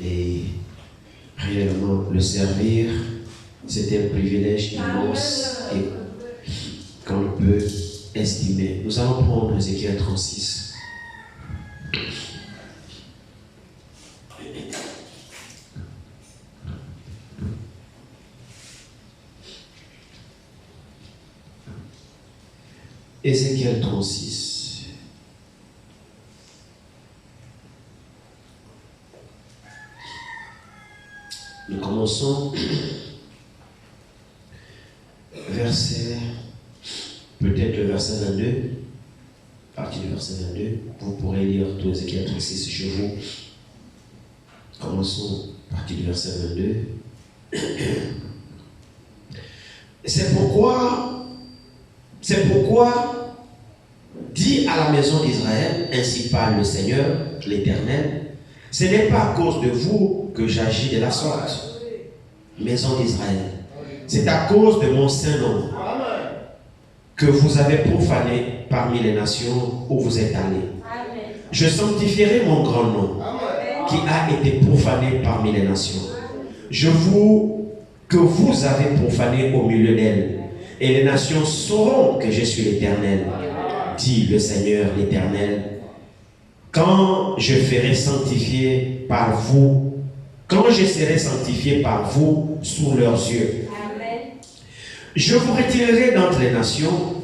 Et réellement, le servir, c'est un privilège immense et qu'on ne peut estimer. Nous allons prendre Ézéchiel 36. Ézéchiel 36. Nous commençons peut-être le verset 22, partie du verset 22. Vous pourrez lire tout Ézéchiel 36 chez vous. Commençons partie du verset 22. C'est pourquoi, dit à la maison d'Israël, ainsi parle le Seigneur, l'Éternel, ce n'est pas à cause de vous que j'agis de la sorte, maison d'Israël. C'est à cause de mon saint nom que vous avez profané parmi les nations où vous êtes allés. Je sanctifierai mon grand nom qui a été profané parmi les nations. Que vous avez profané au milieu d'elles. Et les nations sauront que je suis l'Éternel, dit le Seigneur l'Éternel. Quand je serai sanctifié par vous sous leurs yeux. Je vous retirerai d'entre les nations,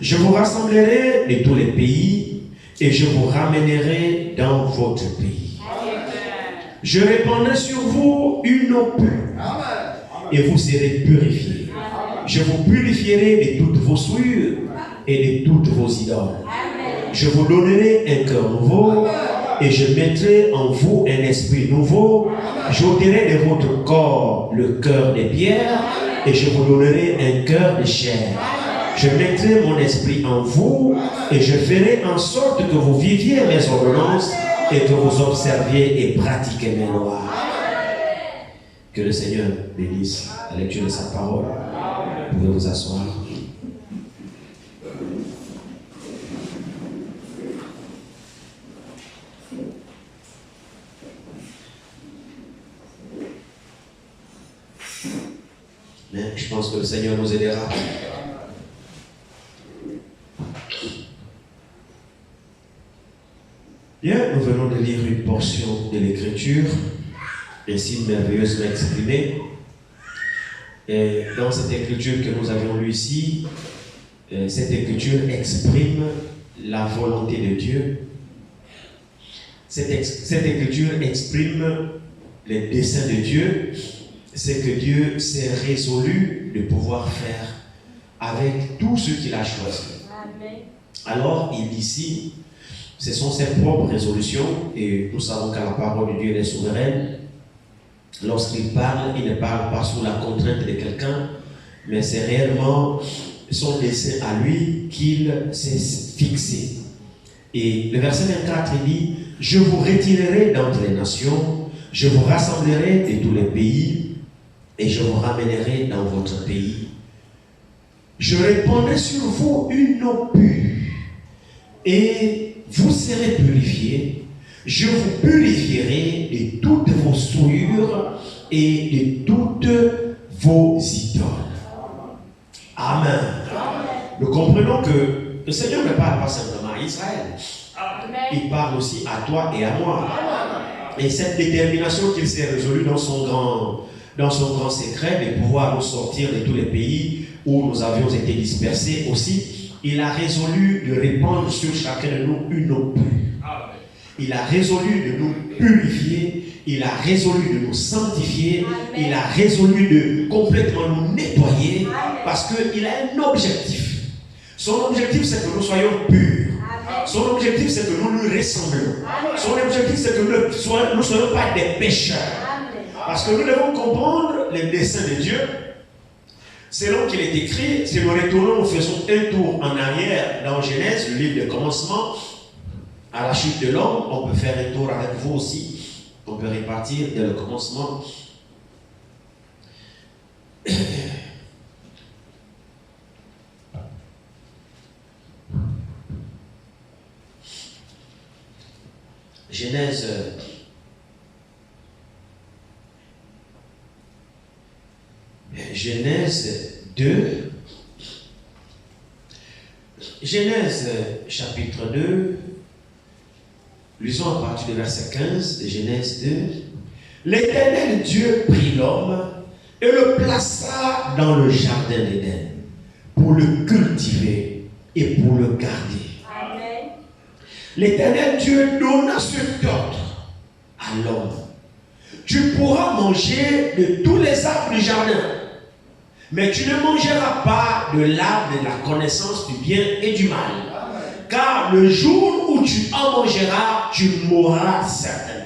je vous rassemblerai de tous les pays, et je vous ramènerai dans votre pays. Je répandrai sur vous une eau pure, et vous serez purifiés. Je vous purifierai de toutes vos souillures et de toutes vos idoles. Je vous donnerai un cœur nouveau, et je mettrai en vous un esprit nouveau. J'ôterai de votre corps le cœur de pierre, et je vous donnerai un cœur de chair. Je mettrai mon esprit en vous, et je ferai en sorte que vous viviez mes ordonnances, et que vous observiez et pratiquiez mes lois. Que le Seigneur bénisse la lecture de sa parole. Vous pouvez vous asseoir. Mais je pense que le Seigneur nous aidera. Bien, nous venons de lire une portion de l'Écriture, ainsi merveilleusement exprimée. Et dans cette Écriture que nous avions lue ici, cette Écriture exprime la volonté de Dieu. Cette Écriture exprime les desseins de Dieu. C'est que Dieu s'est résolu de pouvoir faire avec tout ce qu'il a choisi. Amen. Alors, il dit ici, ce sont ses propres résolutions, et nous savons qu'à la parole de Dieu, elle est souveraine. Lorsqu'il parle, il ne parle pas sous la contrainte de quelqu'un, mais c'est réellement son dessein à lui qu'il s'est fixé. Et le verset 24, il dit, je vous retirerai d'entre les nations, je vous rassemblerai de tous les pays, et je vous ramènerai dans votre pays. Je répandrai sur vous une eau pure, et vous serez purifiés. Je vous purifierai de toutes vos souillures et de toutes vos idoles. Amen. Nous comprenons que le Seigneur ne parle pas simplement à Israël. Il parle aussi à toi et à moi. Et cette détermination qu'il s'est résolu dans son grand secret de pouvoir nous sortir de tous les pays où nous avions été dispersés aussi, il a résolu de répandre sur chacun de nous une eau pure. Il a résolu de nous purifier, il a résolu de nous sanctifier, il a résolu de complètement nous nettoyer parce qu'il a un objectif. Son objectif, c'est que nous soyons purs. Son objectif, c'est que nous lui ressemblons. Son objectif, c'est que nous ne soyons pas des pécheurs. Parce que nous devons comprendre les desseins de Dieu. Selon qu'il est écrit, si nous retournons, nous faisons un tour en arrière dans Genèse, le livre de commencement, à la chute de l'homme, on peut faire un tour avec vous aussi. On peut répartir dès le commencement. Genèse Genèse 2. Genèse chapitre 2. Lisons à partir du verset 15 de Genèse 2. L'Éternel Dieu prit l'homme et le plaça dans le jardin d'Éden pour le cultiver et pour le garder. Amen. L'Éternel Dieu donna cet ordre à l'homme. Tu pourras manger de tous les arbres du jardin, mais tu ne mangeras pas de l'arbre de la connaissance du bien et du mal. Car le jour où tu en mangeras, tu mourras certainement.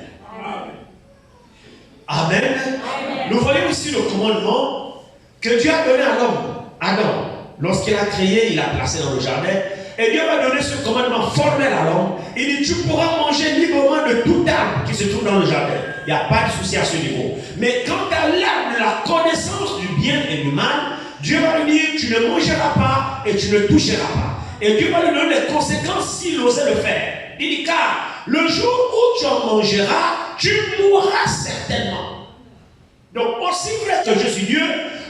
Amen. Amen. Nous voyons ici le commandement que Dieu a donné à l'homme, Adam. Lorsqu'il a créé, il a placé dans le jardin. Et Dieu va donner ce commandement formel à l'homme. Il dit, tu pourras manger librement de tout arbre qui se trouve dans le jardin. Il n'y a pas de souci à ce niveau. Mais quant à l'arbre de la connaissance du bien et du mal, Dieu va lui dire, tu ne mangeras pas et tu ne toucheras pas. Et Dieu va lui donner les conséquences s'il osait le faire. Il dit, car le jour où tu en mangeras, tu mourras certainement. Donc, aussi vrai que je suis Dieu,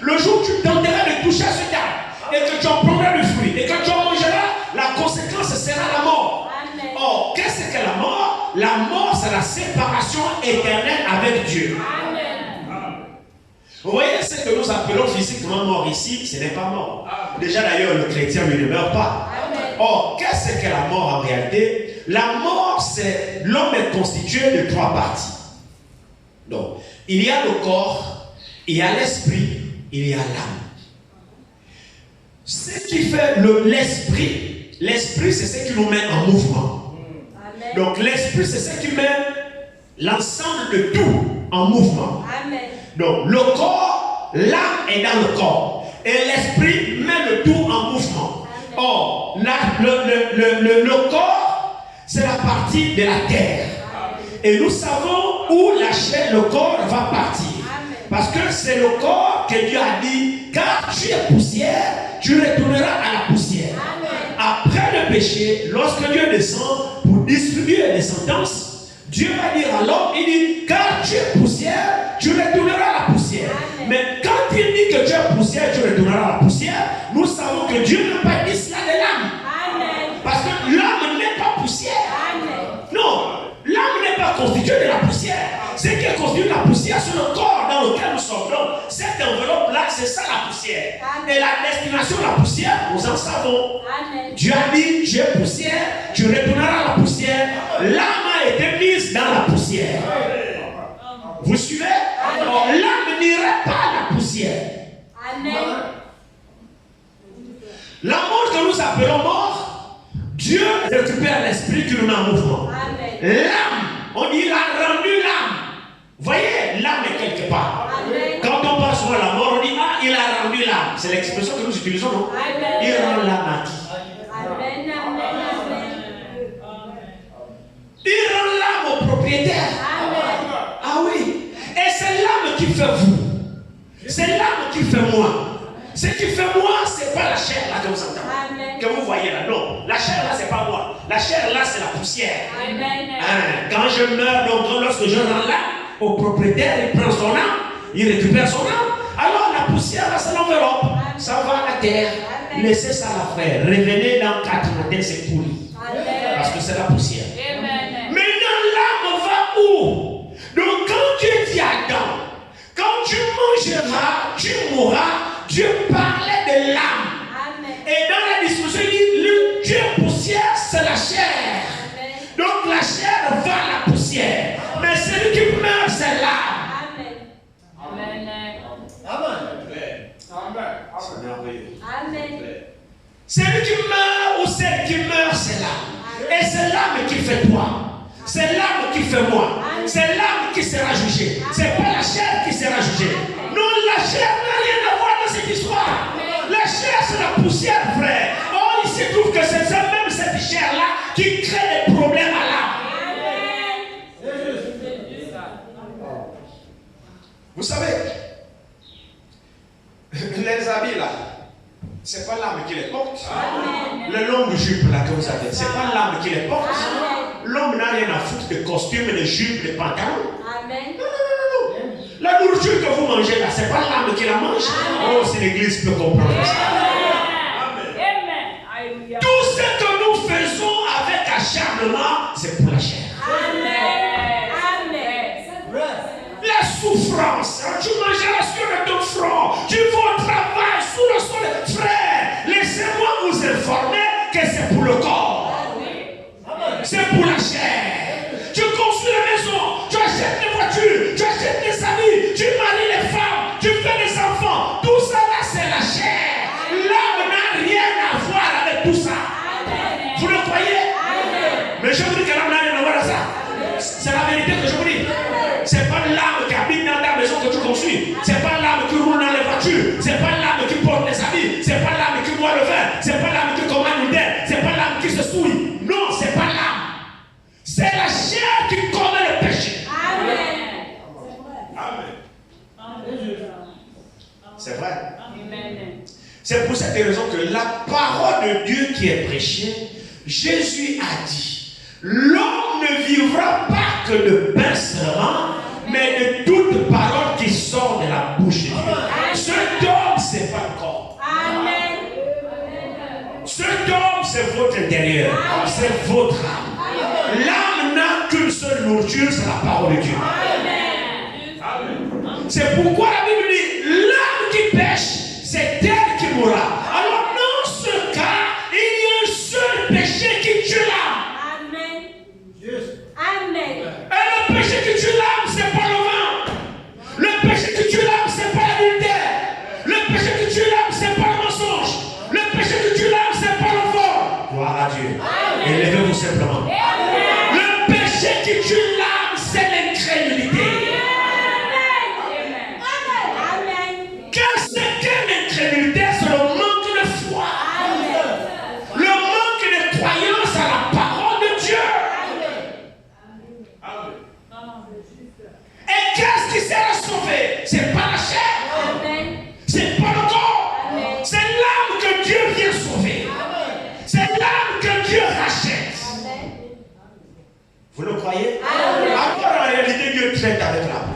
le jour où tu tenteras de toucher à cet arbre, et que tu en prendras le fruit, et que tu en mangeras, la conséquence sera la mort. Amen. Or, qu'est-ce que la mort? La mort, c'est la séparation éternelle avec Dieu. Amen. Vous voyez ce que nous appelons physiquement mort ici, ce n'est pas mort. Déjà d'ailleurs, le chrétien lui ne meurt pas. Amen. Or, qu'est-ce que la mort en réalité? La mort, c'est l'homme est constitué de trois parties. Donc, il y a le corps, il y a l'esprit, il y a l'âme. Ce qui fait l'esprit, l'esprit c'est ce qui nous met en mouvement. Amen. Donc l'esprit c'est ce qui met l'ensemble de tout en mouvement. Amen. Donc le corps, l'âme est dans le corps. Et l'esprit met le tout en mouvement. Amen. Or, le corps, c'est la partie de la terre. Amen. Et nous savons où la chair, le corps va partir. Amen. Parce que c'est le corps que Dieu a dit, car tu es poussière, tu retourneras à la poussière. Amen. Après le péché, lorsque Dieu descend pour distribuer les sentences, Dieu va dire à l'homme, il dit, car tu es poussière, tu retourneras à la poussière. Amen. Mais quand il dit que tu es poussière, tu retourneras à la poussière, nous savons que Dieu n'a pas dit cela de l'âme. Amen. Parce que l'âme n'est pas poussière. Amen. Non, l'âme n'est pas constituée de la poussière. Ce qui est constitué de la poussière, c'est le corps dans lequel nous sommes. Donc, cette enveloppe-là, c'est ça la poussière. Amen. Et la destination de la poussière, nous en savons. Amen. Dieu a dit, tu es poussière, tu retourneras à la poussière. L'âme a été mise dans la poussière. Vous suivez? Alors, l'âme n'irait pas à la poussière. Amen. La mort que nous appelons mort, Dieu récupère l'esprit qui nous met en mouvement. Amen. L'âme, on dit il a rendu l'âme. Vous voyez, l'âme est quelque part. Amen. Quand on parle sur la mort, on dit ah, il a rendu l'âme. C'est l'expression que nous utilisons, non? Amen. Il rend l'âme à qui? Amen. Amen. Il rend l'âme au propriétaire. Amen. Ah oui. Et c'est l'âme qui fait vous. C'est l'âme qui fait moi. Ce qui fait moi, c'est pas la chair là que vous entendez. Amen. Que vous voyez là. Non. La chair là, c'est pas moi. La chair là, c'est la poussière. Amen. Hein, quand je meurs, donc lorsque je rends l'âme au propriétaire, il prend son âme, il récupère son âme. Alors la poussière, là, c'est l'enveloppe. Ça va à la terre. Amen. Laissez ça la faire. Revenez dans 4 matins, c'est pourri. Amen. Parce que c'est la poussière. Amen. Maintenant, l'âme va où? Donc quand Dieu dit à Adam, quand tu mangeras, tu mourras, Dieu parlait de l'âme. Amen. Et dans la discussion, il dit, le Dieu poussière, c'est la chair. Amen. Donc la chair va à la poussière. Mais celui qui meurt, c'est l'âme. Amen. C'est merveilleux. Amen. Celui qui meurt ou celle qui meurt, c'est l'âme. Et c'est l'âme qui fait toi. C'est l'âme qui fait moi. C'est l'âme qui sera jugée. C'est pas la chair qui sera jugée. Non, la chair n'a rien à voir dans cette histoire. La chair, c'est la poussière, frère. Oh, il se trouve que c'est même cette chair-là qui crée des problèmes à l'âme. Vous savez, les habits là, c'est pas l'âme qui les porte. Les longues jupes là que vous avez, c'est pas l'âme qui les porte. L'homme n'a rien à foutre de costumes, de jupes, de pantalons. Amen. Non, non, non, non, non. La nourriture que vous mangez là, c'est pas l'âme qui la mange. Oh, si l'église peut comprendre ça. Amen. Tout ce que nous faisons avec acharnement, c'est pour la chair. Amen. La souffrance, tu mangeras sur ton front, tu vas au travail sous le soleil. Frère, laissez-moi vous informer que c'est pour le corps. C'est pour la chair. Tu construis la maison, tu achètes des voitures, tu achètes des amis, tu maries les femmes, tu fais des enfants. Tout ça là, c'est la chair. L'âme n'a rien à voir avec tout ça. Vous le croyez? Mais je vous dis que l'âme n'a rien à voir avec ça. C'est la vérité que je vous dis. C'est pas l'âme qui habite dans ta maison que tu construis. C'est pas l'âme qui roule dans les voitures. C'est pas l'âme qui porte les habits. C'est pas l'âme qui boit le vin. C'est pas l'âme qui commande une dette. C'est pas l'âme qui se souille. Non, c'est pas l'âme. C'est la chair qui commet le péché. Amen. C'est vrai. C'est pour cette raison que la parole de Dieu qui est prêchée, Jésus a dit, l'homme ne vivra pas que de pain seulement, mais de toute parole qui sort de la bouche de Dieu. Cet homme, c'est pas le corps. Cet homme, c'est votre intérieur. C'est votre âme. L'âme n'a qu'une seule nourriture, c'est la parole de Dieu. C'est pourquoi la Bible dit, l'âme qui pêche, c'est elle qui mourra. Alors dans ce cas, il y a un seul péché qui tue l'âme. Et le péché qui tue l'âme, c'est pas le vin. Le péché qui tue l'âme, c'est pas l'adultère. Le péché qui tue l'âme, c'est pas le mensonge. Le péché qui tue l'âme, c'est pas le vol. Gloire à Dieu. Élevez-vous simplement. Le péché qui tue l'âme, c'est l'incrédulité. Qu'est-ce qu'est l'incrédulité? C'est le manque de foi. Le manque de croyance à la parole de Dieu. Et qu'est-ce qui sert à sauver? C'est pas la chair. C'est pas le corps. C'est l'âme que Dieu vient sauver. C'est l'âme que Dieu rachète. Vous le croyez? Alors en réalité, Dieu traite avec l'âme.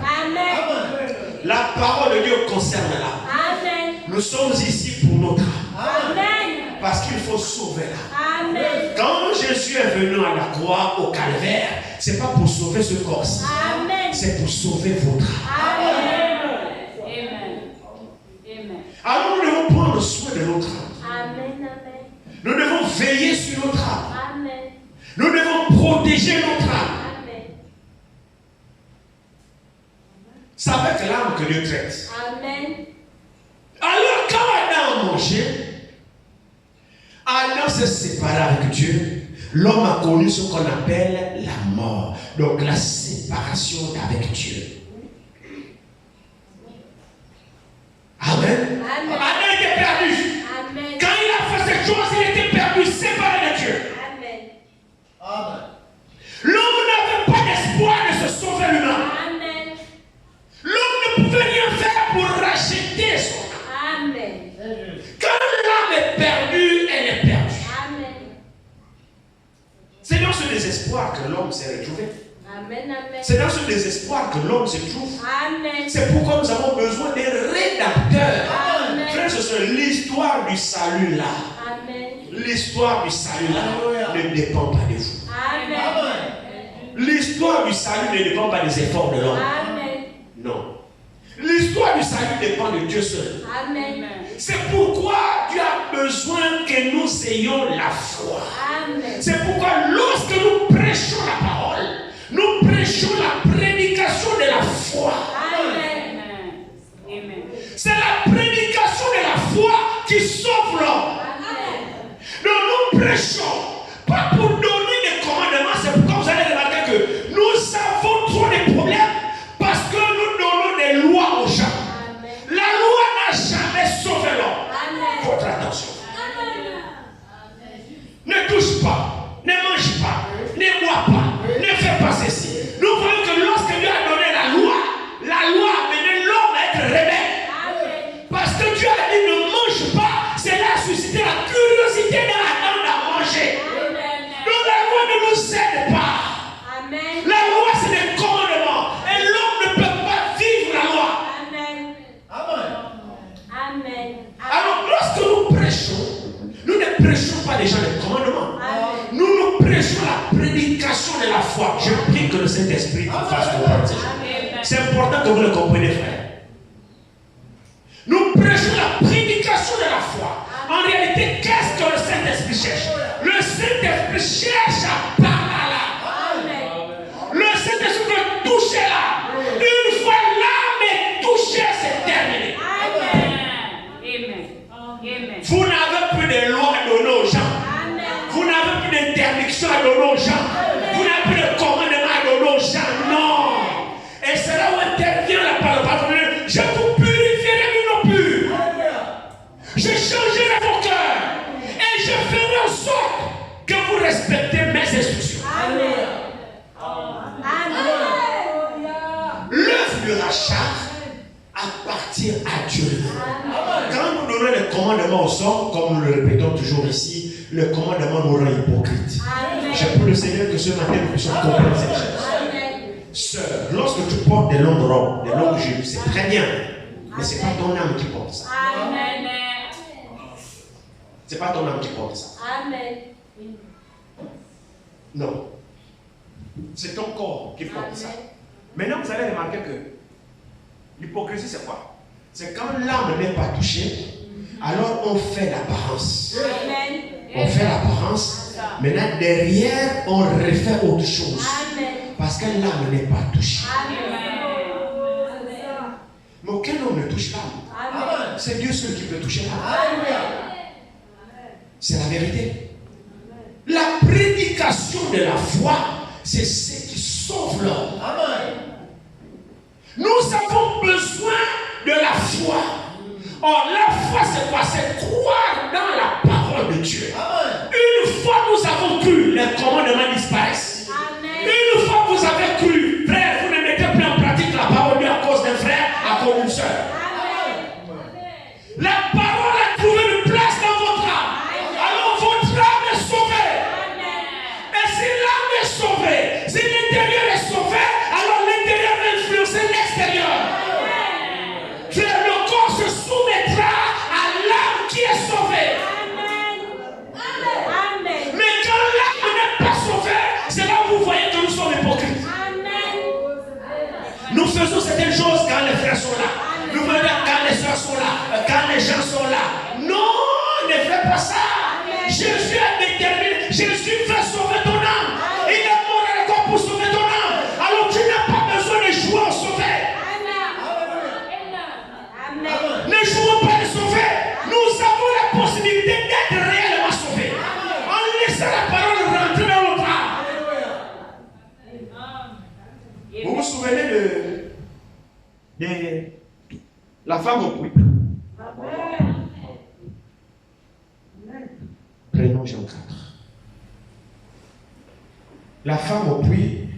La parole de Dieu concerne l'âme. Nous sommes ici pour notre âme. Parce qu'il faut sauver l'âme. Quand Jésus est venu à la croix au calvaire, ce n'est pas pour sauver ce corps-ci. C'est pour sauver votre âme. Alors nous devons prendre soin de notre âme. Nous devons veiller sur notre âme. Nous devons protéger notre âme. C'est avec l'âme que Dieu traite. Alors quand Adam a mangé, Adam s'est séparé avec Dieu. L'homme a connu ce qu'on appelle la mort. Donc la séparation avec Dieu. Amen. Adam était perdu. Quand il a fait cette chose, il était perdu, séparé de Dieu. L'homme n'avait pas d'espoir de se sauver lui-même. L'homme ne pouvait rien faire pour racheter son âme. Quand l'âme est perdue, elle est perdue. C'est dans ce désespoir que l'homme s'est retrouvé. C'est dans ce désespoir que l'homme se trouve. C'est pourquoi nous avons besoin d'un rédacteur. Frère, c'est l'histoire du salut là. L'histoire du salut là ne dépend pas de vous. L'histoire du salut ne dépend pas des efforts de l'homme. Non. L'histoire du salut dépend de Dieu seul. C'est pourquoi Dieu a besoin que nous ayons la foi. C'est pourquoi lorsque nous prêchons la parole, nous prêchons la prédication de la foi. C'est la prédication de la foi qui sauve l'homme. Donc nous prêchons, pas pour donner des commandements. C'est pourquoi vous allez remarquer que nous avons trop de problèmes parce que nous donnons des lois aux gens. La loi n'a jamais sauvé l'homme. Votre attention. Ne touche pas, ne mange pas, ne bois pas, ne fais pas ceci. Nous voyons ne prêchons pas déjà le commandement. Nous prêchons la prédication de la foi. Je prie que le Saint-Esprit vous fasse comprendre ces choses. C'est important que vous le compreniez, frère. Nous prêchons la prédication de la foi. En réalité, qu'est-ce que le Saint-Esprit cherche? Le Saint-Esprit cherche à parler là. Le Saint-Esprit veut toucher là. Une fois l'âme est touchée, c'est terminé. Vous n'avez plus de loi à donner aux gens. Vous n'avez plus d'interdiction à donner aux gens. Vous n'avez plus de commandement à donner aux gens. Non. Et c'est là où intervient la parole. Je vous purifierai non plus. Je changerai vos cœurs. Et je ferai en sorte que vous respectez mes instructions. L'œuvre de rachat appartient à Dieu. Quand nous donnons les commandements aux hommes, comme nous le répétons toujours ici, le commandement nous rend hypocrites. Je prie le Seigneur que ce matin nous puissions comprendre cette chose. Sœur, lorsque tu portes des longues robes, des longues jupes, c'est très bien. Mais ce n'est pas ton âme qui porte ça. Ce n'est pas ton âme qui porte ça. Non. C'est ton corps qui porte ça. Maintenant, vous allez remarquer que l'hypocrisie, c'est quoi? C'est quand l'âme n'est pas touchée, alors on fait l'apparence. On fait l'apparence. Maintenant, derrière, on refait autre chose. Parce que l'âme n'est pas touchée. Mais aucun homme ne touche l'âme. C'est Dieu seul qui peut toucher l'âme. C'est la vérité. La prédication de la foi, c'est ce qui sauve l'homme. Nous avons besoin de la foi. Or, la foi, c'est quoi? C'est croire dans la parole de Dieu. Une fois nous avons cru, les commandements disparaissent. Une fois vous avez cru, frère, vous ne mettez plus en pratique la parole de Dieu à cause d'un frère, à cause d'une soeur. La parole a trouvé une place dans votre âme. Alors votre âme est sauvée. Et si l'âme est sauvée, si l'intérieur est sauvé, alors l'intérieur va influencer l'extérieur. Frère, le corps se soumettra à l'âme qui est sauvée. Mais quand l'âme n'est pas sauvée, c'est là où vous voyez que nous sommes hypocrites. Nous faisons certaines choses quand les frères sont là. Nous faisons quand les soeurs sont là. Quand les gens sont là. Non, ne fais pas ça. Jésus a déterminé. Jésus veut sauver ton âme. Il est mort à la croix pour sauver ton âme. Alors tu n'as pas besoin de jouer au sauver. Ne jouons pas de sauver. Nous avons la possibilité d'être réellement sauvés. En laissant la parole rentrer dans notre âme. Vous vous souvenez de la femme au puits? Prenons Jean 4. La femme au puits.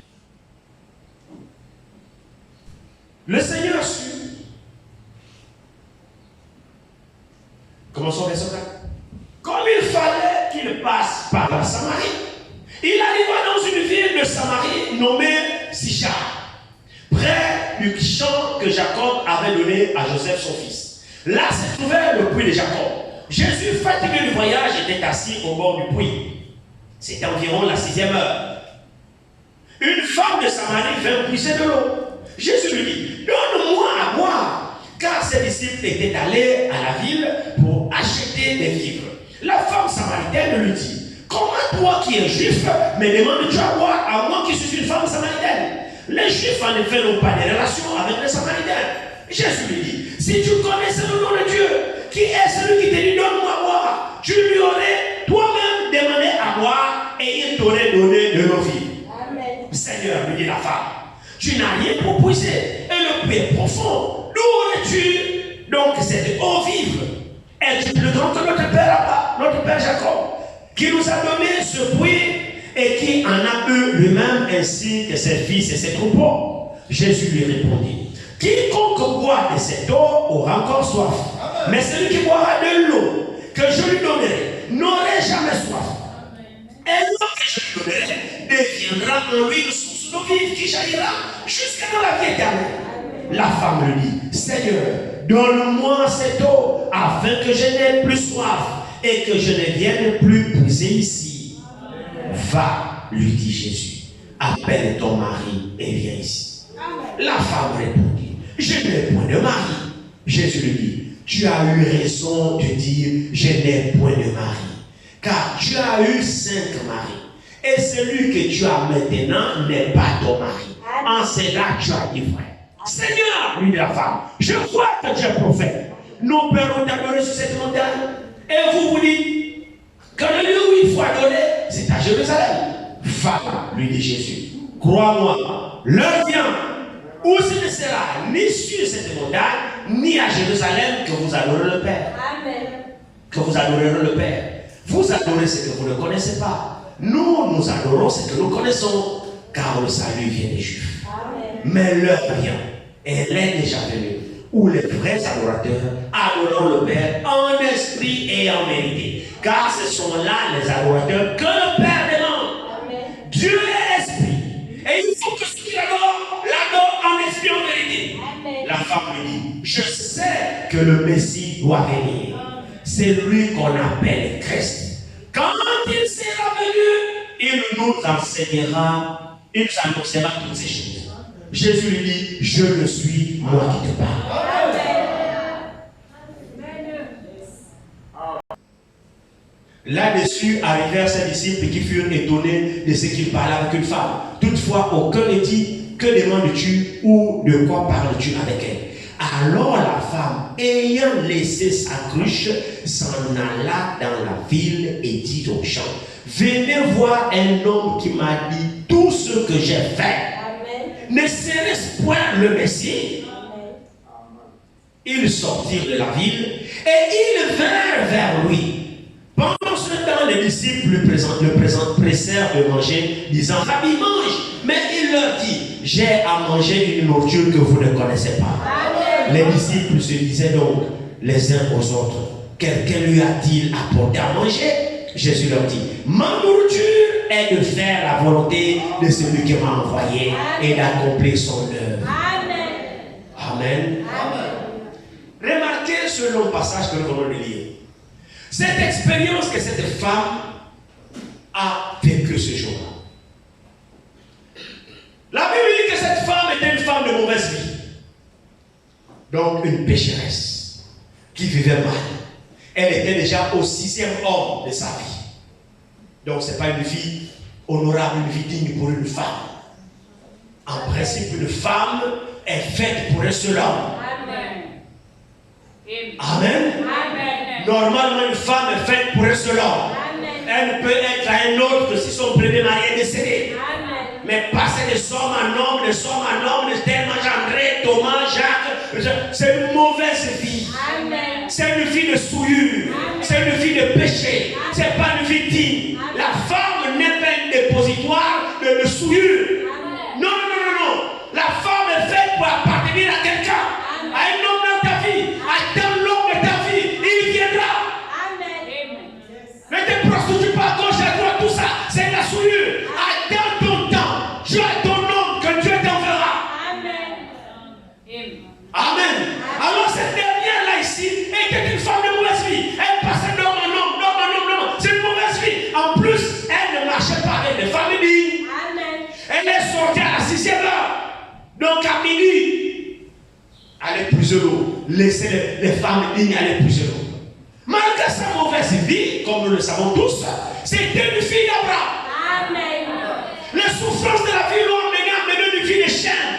Le Seigneur sut. Commençons verset 4. Comme il fallait qu'il passe par la Samarie, il arriva dans une ville de Samarie nommée Sichar, près du champ que Jacob avait donné à Joseph son fils. Là se trouvait le puits de Jacob. Jésus, fatigué du voyage, était assis au bord du puits. C'était environ la 6e heure. Une femme de Samarie vint puiser de l'eau. Jésus lui dit, donne-moi à boire, car ses disciples étaient allés à la ville pour acheter des vivres. La femme samaritaine lui dit, comment toi qui es juif me demandes-tu à boire à moi qui suis une femme samaritaine? Les juifs en effet n'ont pas de relation avec les samaritains. Jésus lui dit, si tu connaissais le nom de Dieu, qui est celui qui te dit donne-moi à boire, tu lui aurais toi-même demandé à boire et il t'aurait donné de l'eau vive. Seigneur, lui dit la femme, tu n'as rien pour puiser et le puits est profond. D'où aurais-tu donc cette eau vive? Es-tu plus grand que notre père là-bas, notre père Jacob, qui nous a donné ce puits et qui en a bu lui-même ainsi que ses fils et ses troupeaux? Jésus lui répondit, quiconque boit de cette eau aura encore soif. Mais celui qui boira de l'eau que je lui donnerai n'aurait jamais soif. Et l'eau que je lui donnerai deviendra en lui une source d'eau vive qui jaillira jusqu'à dans la vie éternelle. La femme lui dit, Seigneur, donne-moi cette eau afin que je n'ai plus soif et que je ne vienne plus puiser ici. Va, lui dit Jésus, appelle ton mari et viens ici. La femme répondit, je n'ai point de mari. Jésus lui dit, tu as eu raison de dire, je n'ai point de mari, car tu as eu 5 maris, et celui que tu as maintenant n'est pas ton mari. En cela, tu as dit vrai. Seigneur, lui dit la femme, je crois que tu es prophète. Nos pères ont adoré sur cette montagne, et vous vous dites que le lieu où il faut adorer, c'est à Jérusalem. Va, lui dit Jésus, crois-moi, l'heure vient où ce ne sera ni sur cette montagne, ni à Jérusalem que vous adorez le Père. Amen. Que vous adorerez le Père. Vous adorez ce que vous ne connaissez pas. Nous adorons ce que nous connaissons, car le salut vient des Juifs. Amen. Mais l'heure vient, elle est déjà venue, où les vrais adorateurs adoreront le Père en esprit et en vérité. Car ce sont là les adorateurs que le Père demande. Amen. Dieu est esprit. Et il faut que ceux qui l'adorent en esprit et en vérité. Amen. La femme lui dit, je sais que le Messie doit venir. C'est lui qu'on appelle Christ. Quand il sera venu, il nous enseignera, il nous annoncera toutes ces choses. Jésus lui dit, je le suis, moi qui te parle. Là-dessus arrivèrent ses disciples qui furent étonnés de ce qu'il parlait avec une femme. Toutefois, aucun ne dit, que demandes-tu ou de quoi parles-tu avec elle? Alors la femme, ayant laissé sa cruche, s'en alla dans la ville et dit aux gens, venez voir un homme qui m'a dit tout ce que j'ai fait. Amen. Ne serait-ce point le Messie? Amen. Ils sortirent de la ville et ils vinrent vers lui. Pendant ce temps, les disciples pressèrent de manger, disant, Rabbi, mange. Mais il leur dit, j'ai à manger une nourriture que vous ne connaissez pas. Amen. Les disciples se disaient donc les uns aux autres, quelqu'un lui a-t-il apporté à manger? Jésus leur dit, ma nourriture est de faire la volonté de celui qui m'a envoyé et d'accomplir son œuvre. Amen. Amen. Amen. Remarquez ce long passage que nous venons de lire. Cette expérience que cette femme a vécue ce jour-là. La Bible dit que cette femme était une femme de mauvaise vie. Donc une pécheresse qui vivait mal. Elle était déjà au 6e homme de sa vie. Donc ce n'est pas une vie honorable, une vie digne pour une femme. En principe, une femme est faite pour un seul homme. Amen. Amen. Amen. Normalement, une femme est faite pour un seul homme. Amen. Elle ne peut être à un autre que si son premier mari est décédé. Amen. Mais passer de somme en homme, de tel André, Thomas, Jacques, c'est une mauvaise vie. Amen. C'est une vie de souillure. Amen. C'est une vie de péché. Ce n'est pas une vie digne. Amen. La femme n'est pas un dépositoire de souillure. Amen. Non, non, non, non, non. La femme est faite pour appartenir à quelqu'un, Amen. à un homme dans ta vie, à tel homme de ta vie. Il viendra. Amen. Ne te prostitue pas à gauche, à droite, tout ça, c'est la souillure. Attends ton temps. Tu as ton homme que Dieu t'enverra. Amen. Amen. Alors cette dernière-là ici était une femme de mauvaise vie. Elle passait d'homme en homme. C'est une mauvaise vie. En plus, elle ne marchait pas avec des femmes dignes. Amen. Elle est sortie à la 6e heure. Donc à midi, aller puiser l'eau. Laisser les femmes dignes aller puiser l'eau. Malgré sa mauvaise vie, comme nous le savons tous, c'était une fille d'Abraham. Amen. Les souffrances de la vie l'ont amené une vie de chaîne.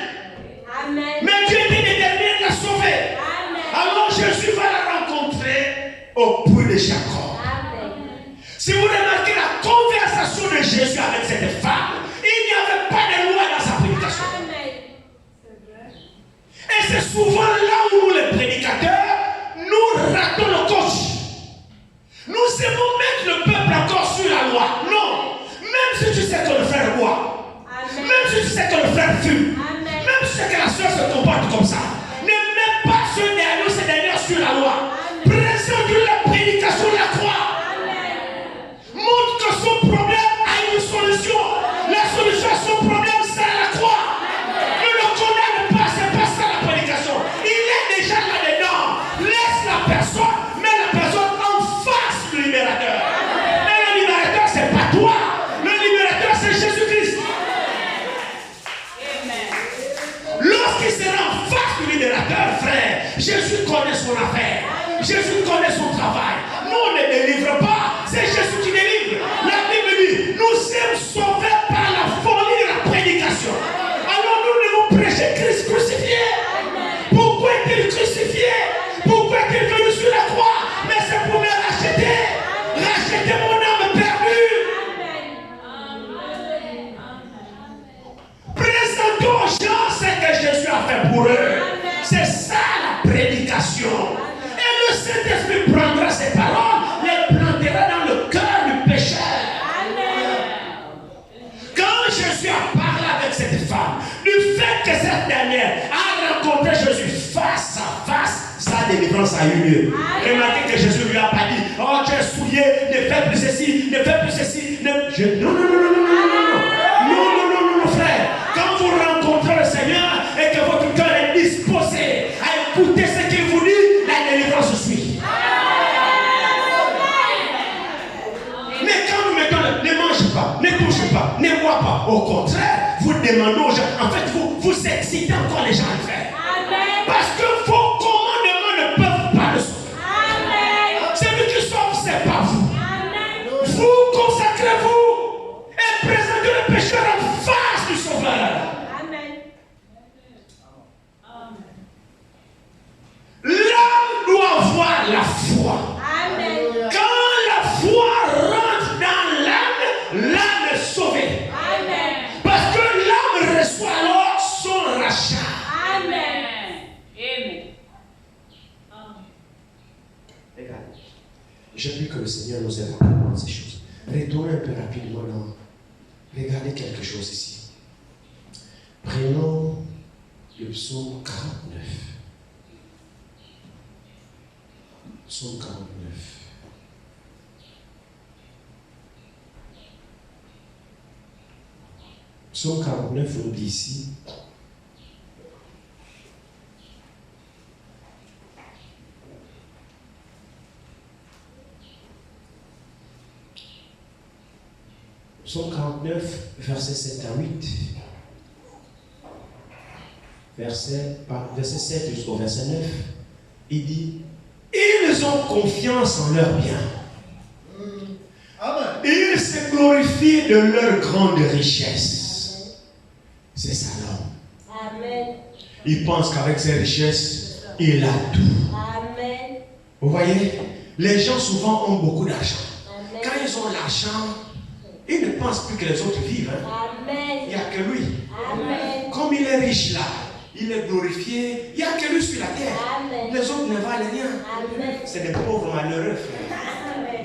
Amen. Mais Dieu était déterminé de la sauver. Amen. Alors Jésus va la rencontrer au puits de Jacob. Amen. Si vous remarquez la conversation de Jésus avec cette femme, il n'y avait pas de loi dans sa prédication. Amen. Et c'est souvent là où nous, les prédicateurs, nous ratons le coche. Nous aimons mettre le peuple encore sur la loi. Non. Même si tu sais que le frère boit, Amen. même si tu sais que le frère fume, Amen. même si tu sais que la soeur se comporte comme ça, ne mets pas ce dernier ou ces dernières sur la loi. Présente-lui la prédication de la croix. Amen. Montre que son problème a une solution. La solution à son problème, c'est la croix. Ne le condamne pas, c'est pas ça la prédication. Il est déjà là-dedans. Laisse la personne, mets la personne en face lui-même. Jésus connaît son affaire. Jésus connaît son travail. Nous, on ne délivre pas. C'est Jésus qui délivre. La Bible dit, nous sommes sauvés par la folie de la prédication. Alors nous devons prêcher Christ crucifié. Pourquoi est-il crucifié? Pourquoi est-il venu sur la croix? Mais c'est pour me racheter. Racheter mon âme perdue. Présentons aux gens ce que Jésus a fait pour eux. C'est ça la prédication. Et le Saint-Esprit prendra ces paroles, les plantera dans le cœur du pécheur. Quand Jésus a parlé avec cette femme, du fait que cette dernière a rencontré Jésus face à face, sa délivrance a eu lieu. Remarquez que Jésus lui a pas dit, oh tu es souillé, ne fais plus ceci, ne fais plus ceci. Non, frère. Quand vous rencontrez le Seigneur et que votre cœur est disposé à écouter ce qu'il vous dit, la délivrance suit. Mais quand nous mettons, ne mange pas, ne touche pas, ne bois pas, au contraire, vous demandez aux gens, en fait, vous excitez encore les gens à le faire. Parce que vos commandements ne peuvent pas le sauver. Celui qui sauve, ce n'est pas vous. Vous consacrez-vous et présentez le pécheur en face du Sauveur. L'homme doit avoir la foi. Quand la foi rentre dans l'âme, l'âme est sauvée. Parce que l'âme reçoit alors son rachat. Regarde, j'ai vu que le Seigneur nous aide à comprendre ces choses. Retournez un peu rapidement dans. Regardez quelque chose ici. Prenons le psaume 49. Psaume 49. Psaume 49, on dit ici. Psaume 49, verset 7 à 8. Verset 7 jusqu'au verset 9. Il dit, ils ont confiance en leur bien. Ils se glorifient de leur grande richesse. C'est ça l'homme. Il pense qu'avec ses richesses, il a tout. Vous voyez, les gens souvent ont beaucoup d'argent. Quand ils ont l'argent, ils ne pensent plus que les autres vivent. Il n'y a que lui. Comme il est riche là, il est glorifié. Il n'y a que lui sur la terre. Les autres ne valent rien. C'est des pauvres malheureux, frère.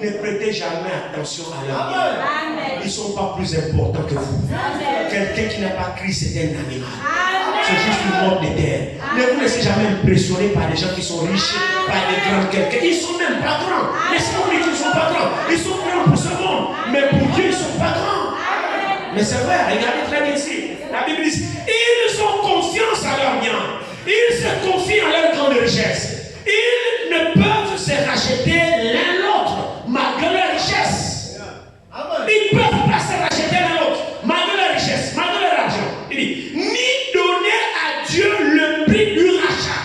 Ne prêtez jamais attention à leur bien. Ils ne sont pas plus importants que vous. Quelqu'un qui n'a pas Christ, c'est un animal. C'est juste une mode de terre. Ne vous laissez jamais impressionner par des gens qui sont riches, par des grands quelqu'un. Ils ne sont même pas grands. Laissez-moi dire qu'ils ne sont pas grands. Ils sont grands pour ce monde. Mais pour Dieu, ils ne sont pas grands. Mais c'est vrai, regardez très bien ici. La Bible dit, ils ont confiance à leur bien. Ils se confient en leur grande richesse. Ils ne peuvent se racheter l'un l'autre malgré leur richesse. Ils ne peuvent pas se racheter l'un l'autre malgré leur richesse, malgré leur argent. Il dit, ni donner à Dieu le prix du rachat.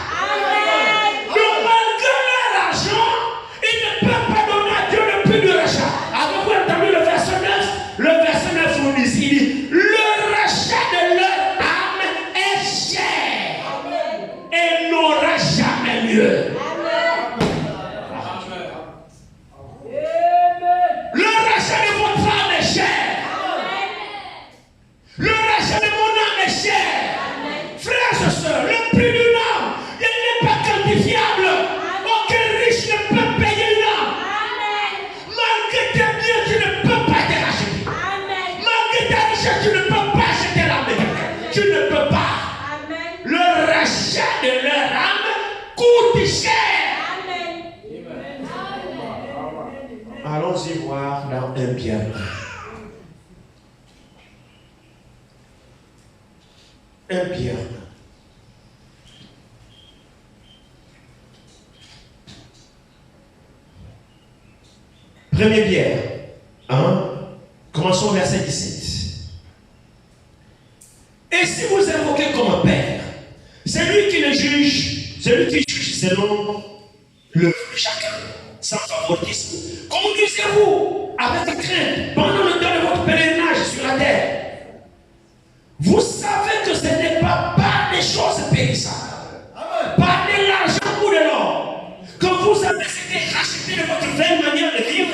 Donc malgré leur argent, ils ne peuvent pas donner à Dieu le prix du rachat. Avez-vous entendu le verset 9? Le verset 9 nous dit ici, le rachat de leur âme est cher et n'aura jamais mieux. Le rachat de votre âme est cher. Le rachat de mon âme est cher. Frères et sœurs, le prix d'une âme, il n'est pas quantifiable. Aucun riche ne peut payer une âme. Malgré tes biens, tu ne peux pas te racheter. Malgré ta richesse, tu ne peux pas acheter l'âme de quelqu'un. Tu ne peux pas. Le rachat de leur âme coûte cher. Allons-y voir dans 1 Pierre 1. 1 Pierre 1. 1 Pierre 1. Commençons au verset 17. Et si vous invoquez comme Père, celui qui ne juge, celui qui juge selon le vœu de chacun, sans favoritisme. Conduisez-vous avec crainte pendant le temps de votre pèlerinage sur la terre. Vous savez que ce n'est pas par des choses périssables, par de l'argent ou de l'or, que vous avez été rachetés de votre vaine manière de vivre,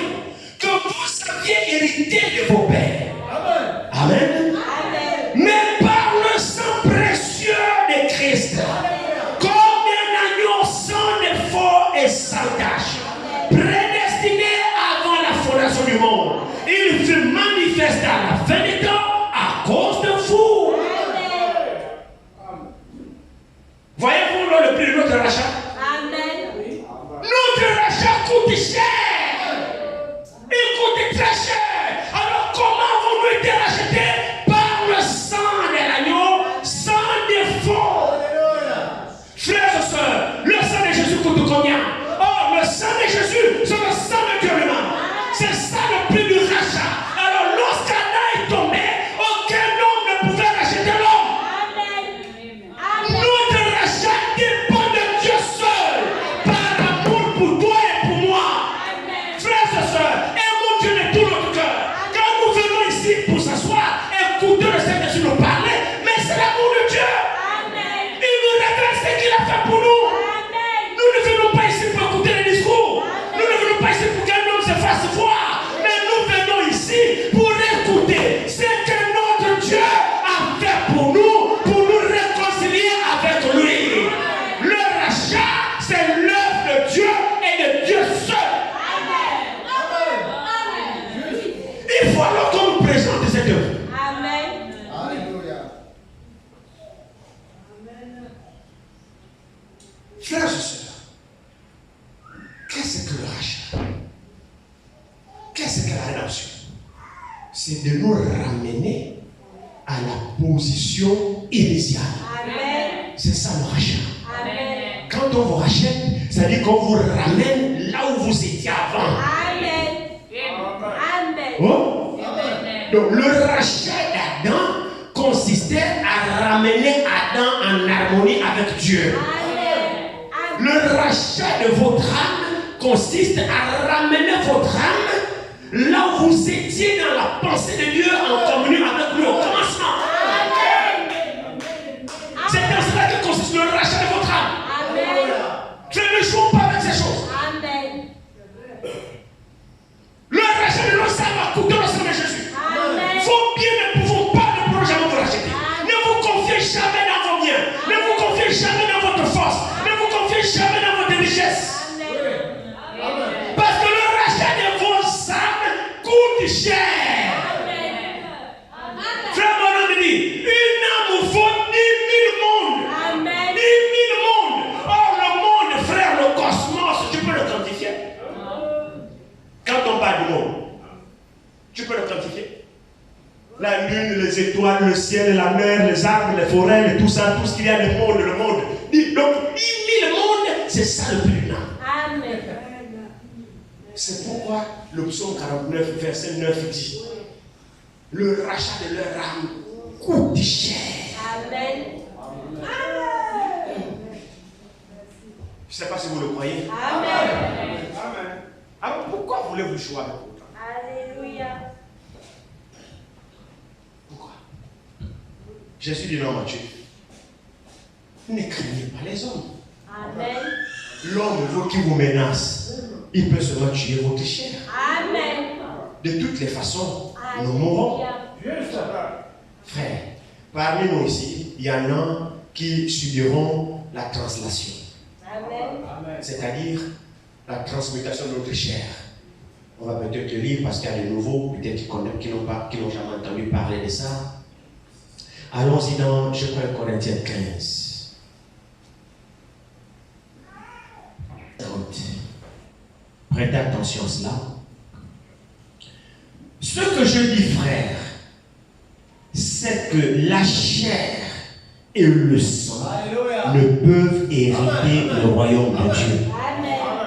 que vous aviez hérité de vos pères. Amen. Mais par le sang précieux de Christ, comme un agneau sans défaut et sans tache, prédestiné avant la fondation du monde, il fut manifesté à la fin des temps à cause de vous. Voyez-vous le prix de notre rachat? Amen. Notre rachat coûte cher. Il coûte très cher. Alors comment avons-nous été rachetés? Par le sang de l'agneau, sans défaut. Frères et sœurs, le sang de Jésus coûte combien? Oh, le sang de Jésus, c'est le sang de Dieu lui-même. C'est ça le prix du rachat. Alors lorsqu'Adam est tombé, aucun homme ne pouvait racheter l'homme. Notre rachat dépend de Dieu seul, par amour pour toi et pour moi. Frères et sœurs, aimons Dieu de tout notre cœur. Quand nous venons ici pour s'asseoir, écouter le Saint-Esprit nous parler, mais c'est l'amour de Dieu. Il nous révèle ce qu'il a fait pour nous. Nous ne venons pas ici pour écouter les discours. Nous ne venons pas ici pour qu'un homme se fasse voir. Mais nous venons ici pour écouter ce que notre Dieu a fait pour nous réconcilier avec lui. Le rachat, c'est l'œuvre de Dieu et de Dieu seul. Il faut alors qu'on nous présente cette œuvre. Frères et sœurs, qu'est-ce que le rachat? Qu'est-ce que la rédemption? C'est de nous ramener à la position initiale. C'est ça le rachat. Quand on vous rachète, ça veut dire qu'on vous ramène là où vous étiez avant. Oh? Donc le rachat d'Adam consistait à ramener Adam en harmonie avec Dieu. Le rachat de votre âme consiste à ramener votre âme là où vous étiez dans la pensée de Dieu en communion avec lui au commencement. C'est dans cela que consiste le rachat de votre âme. Je ne joue pas avec ces choses. Le rachat de notre âme a coûté le sang de Jésus. Vos biens ne pouvons pas, ne pourront jamais vous racheter. Ne vous confiez jamais dans vos biens. Ne vous confiez jamais dans votre force. Ne vous confiez jamais dans votre richesse. Parce que le rachat de vos âmes coûte cher. Frère Bonhomme dit, une âme vaut 10 000 mondes. 10 000 mondes. Or le monde, frère, le cosmos, tu peux le quantifier. Quand on parle du monde, tu peux le quantifier. La lune, les étoiles, le ciel, la mer, les arbres, les forêts, tout ça, tout ce qu'il y a de monde, le monde. Donc 10 000 mondes, c'est ça le prix. Amen. C'est pourquoi le psaume 49, verset 9 dit, le rachat de leur âme coûte cher. Amen. Je ne sais pas si vous le croyez. Amen. Alors pourquoi voulez-vous jouer avec votre âme? Alléluia. Pourquoi? Jésus dit non, Matthieu. Ne craignez pas les hommes. Amen. L'homme qui vous menace, il peut seulement tuer votre chair. Amen. De toutes les façons, nous mourrons. Frère, parmi nous ici, il y en a qui subiront la translation. Amen. C'est-à-dire la transmutation de notre chair. On va peut-être lire parce qu'il y a de nouveaux, peut-être qui n'ont jamais entendu parler de ça. Allons-y dans, je crois, Corinthiens 15. Prêtez attention à cela. Ce que je dis, frère, c'est que la chair et le sang ne peuvent hériter le royaume de Dieu.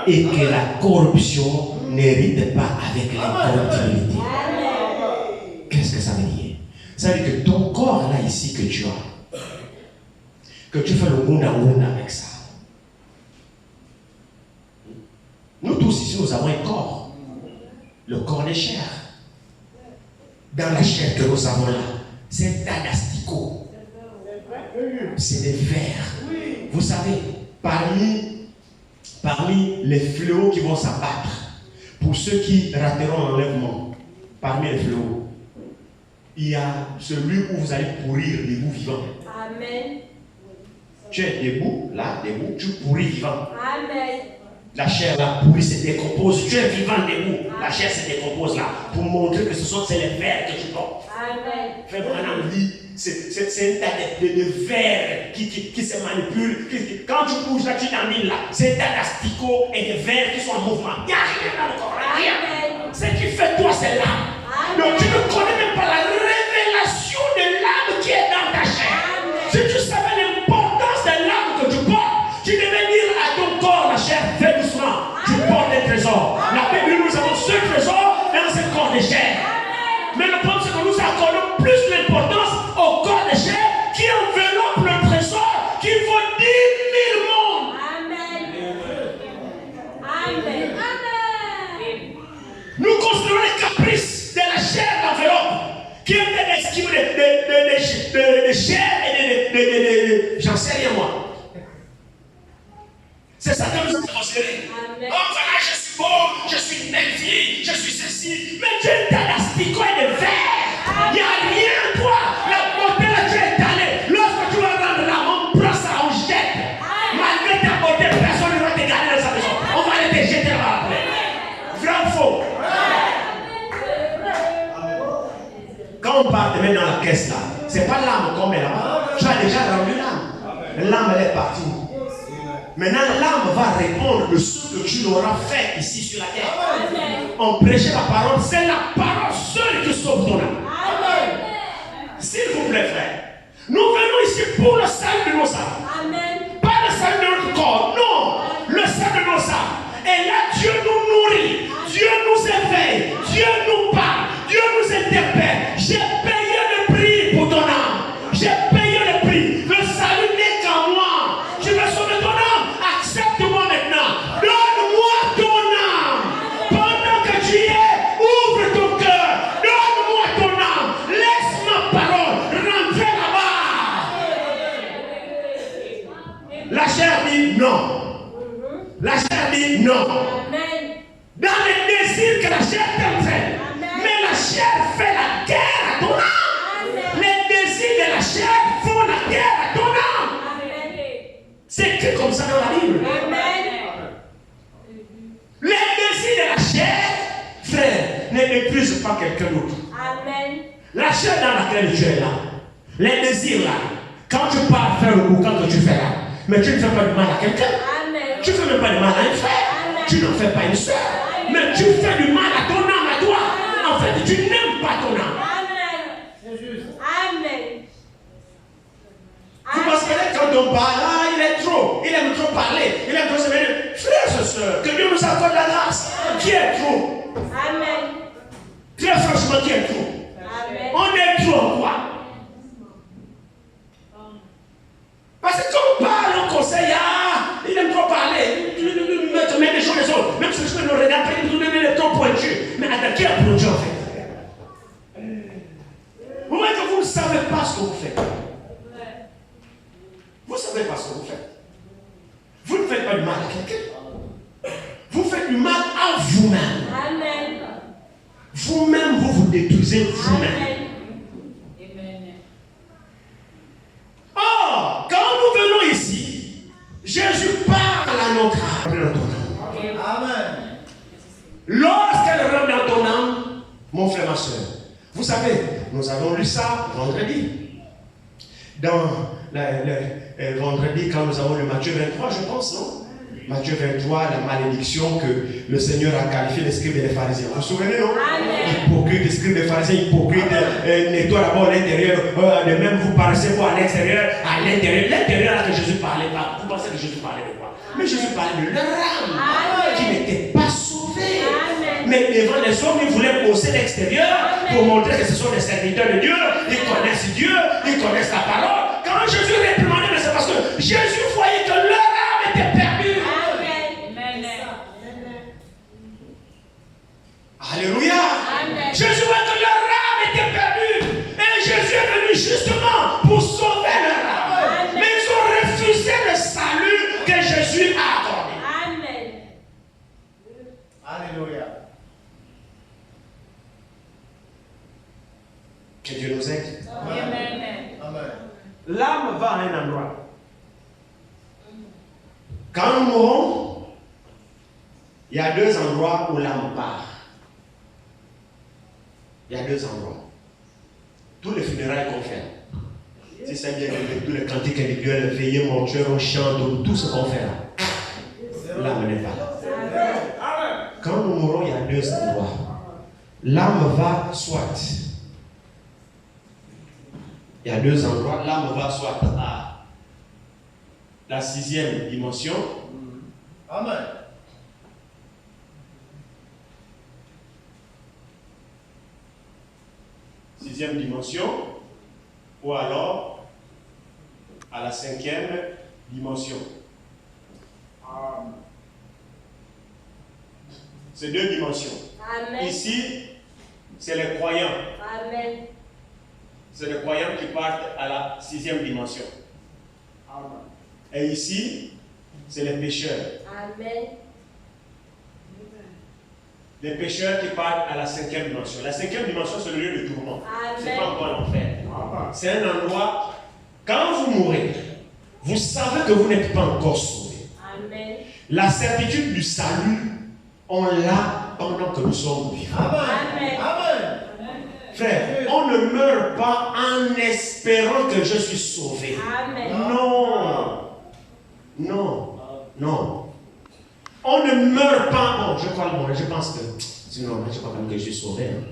Et que la corruption n'hérite pas avec l'incorruptibilité. Qu'est-ce que ça veut dire? Ça veut dire que ton corps là ici que tu as, que tu fais le monde avec ça, des chairs. Dans la chair que nous avons là, c'est un asticot. C'est des vers. Vous savez, parmi les fléaux qui vont s'abattre, pour ceux qui rateront l'enlèvement, parmi les fléaux, il y a celui où vous allez pourrir debout vivant. Amen. Tu es debout, là, debout, tu pourris vivant. Amen. La chair là pourrie se décompose. Tu es vivant debout. La chair se décompose là. Pour montrer que c'est les vers que tu portes. Amen. Frère Branham dit, c'est un tas de vers qui se manipulent. Quand tu bouges là, tu t'amines là. C'est un tas d'asticots et de vers qui sont en mouvement. Il n'y a rien dans le corps. Rien. Ce qui fait toi, c'est l'âme. Donc tu ne connais même pas la révélation de l'âme qui est dans ta chair. Si tu savais l'importance de l'âme que tu portes, tu devais dire à ton corps, la chair, fais doucement. Tu portes des trésors. La Bible, nous avons ce trésor dans ce corps de chair. Mais le problème, c'est que nous accordons plus l'importance au corps de chair qui enveloppe le trésor qui vaut 10 000 mondes. Amen. Amen. Amen. Nous considérons les caprices de la chair d'enveloppe qui est des esquives de chair et de j'en sais rien moi. C'est ça que nous avons considéré. Oh voilà, je suis beau, je suis une belle fille, je suis ceci. Mais Dieu t'a d'asticots et de verre. Il n'y a rien en toi. La beauté là, tu es étalée. Lorsque tu vas rendre la main, prends ça, on jette. Malgré ta beauté, personne ne va te garder dans sa maison. On va aller te jeter là-bas après. Vrai ou faux? Quand on part demain dans la caisse là, c'est pas l'âme qu'on met là-bas. Tu as déjà rendu l'âme. L'âme elle est partie. Maintenant l'âme va répondre de ce que tu l'auras fait ici sur la terre. On prêchait la parole, c'est la parole seule qui sauve ton âme. S'il vous plaît frère, nous venons ici pour le salut de nos âmes. Pas le salut de notre corps, non, le salut de nos âmes. Et là Dieu nous nourrit, Dieu nous éveille, Dieu nous parle, Dieu nous interpelle. J'ai payé le prix pour ton âme. J'ai payé le prix. Le salut n'est qu'à moi. Je veux sauver ton âme. Accepte-moi maintenant. Donne-moi ton âme. Pendant que tu y es, ouvre ton cœur. Donne-moi ton âme. Laisse ma parole rentrer là-bas. La chair dit non. La chair dit non. Dans les désirs que la chair t'entraîne. Mais la chair fait la guerre à ton âme. Les désirs de la chair font la guerre à ton âme. C'est écrit comme ça dans la Bible. Les désirs de la chair, frère, ne méprise pas quelqu'un d'autre. La chair dans laquelle tu es là, les désirs là, quand tu pars faire le boucan que tu fais là, mais tu ne fais pas de mal à quelqu'un. Tu ne fais même pas de mal à un frère. Tu n'en fais pas une soeur. Mais tu fais du mal à ton âme, à toi. En fait, tu n'aimes pas ton âme. Vous pensez quand on parle, il est trop. Il aime trop parler. Il aime trop se mêler. Frères et sœurs, que Dieu nous accorde la grâce. Qui est trop? Très franchement, qui est trop? On est trop en quoi? Parce que quand on parle, on conseille, il aime trop parler. Tu mets des choses les autres. Même si je peux nous regarder, il est trop pointu. Mais à qui est pointu en fait? Vous voyez que vous ne savez pas ce que vous faites. Vous ne savez pas ce que vous faites. Vous ne faites pas du mal à quelqu'un. Vous faites du mal à vous-même. Vous-même, vous vous détruisez vous-même. Or, quand nous venons ici, Jésus parle à notre âme. Amen. Lorsqu'elle rentre dans ton âme, mon frère, ma soeur, vous savez, nous avons lu ça vendredi. Dans le vendredi, quand nous avons lu Matthieu 23, je pense, non? Matthieu 23, la malédiction que le Seigneur a qualifié les scribes et les pharisiens. Vous vous souvenez, non? Hypocrite, les scribes et les pharisiens, hypocrite, nettoie d'abord l'intérieur, de même vous paraissez quoi à l'extérieur, à l'intérieur. L'intérieur là que Jésus parlait pas. Vous pensez que Jésus parlait de quoi? Mais Jésus parlait de leur âme qui n'était pas sauvée. Mais devant les hommes, ils voulaient bosser l'extérieur pour montrer que ce sont des serviteurs de Dieu. Ils connaissent Dieu, ils connaissent la parole. Quand Jésus réprimandait, mais c'est parce que Jésus voyait que leur âme était perdue. Alléluia. un endroit. Quand nous mourons, il y a deux endroits où l'âme part. Il y a deux endroits. Tous les funérailles qu'on fait. Si c'est bien tous les cantiques individuels, les veillées mortuaires, on chante, tout ce qu'on fait là. L'âme n'est pas là. Quand nous mourons, il y a deux endroits. L'âme va soit. Il y a deux endroits. L'âme va soit à la 6e dimension. Amen. Sixième dimension, ou alors à la 5e dimension. C'est deux dimensions. Amen. Ici, c'est les croyants. Amen. C'est les croyants qui partent à la 6e dimension. Et ici, c'est les pécheurs. Amen. Les pécheurs qui partent à la 5e dimension. La 5e dimension, c'est le lieu de tourment. Ce n'est pas Amen. encore l'enfer. C'est un endroit, quand vous mourrez, vous savez que vous n'êtes pas encore sauvé. Amen. La certitude du salut, on l'a pendant que nous sommes vivants. Amen. Frère, on ne meurt pas en espérant que je suis sauvé. Amen. Non. Non. Non. On ne meurt pas. Bon, je pense que. Sinon, je ne crois pas que je suis sauvé. Hein.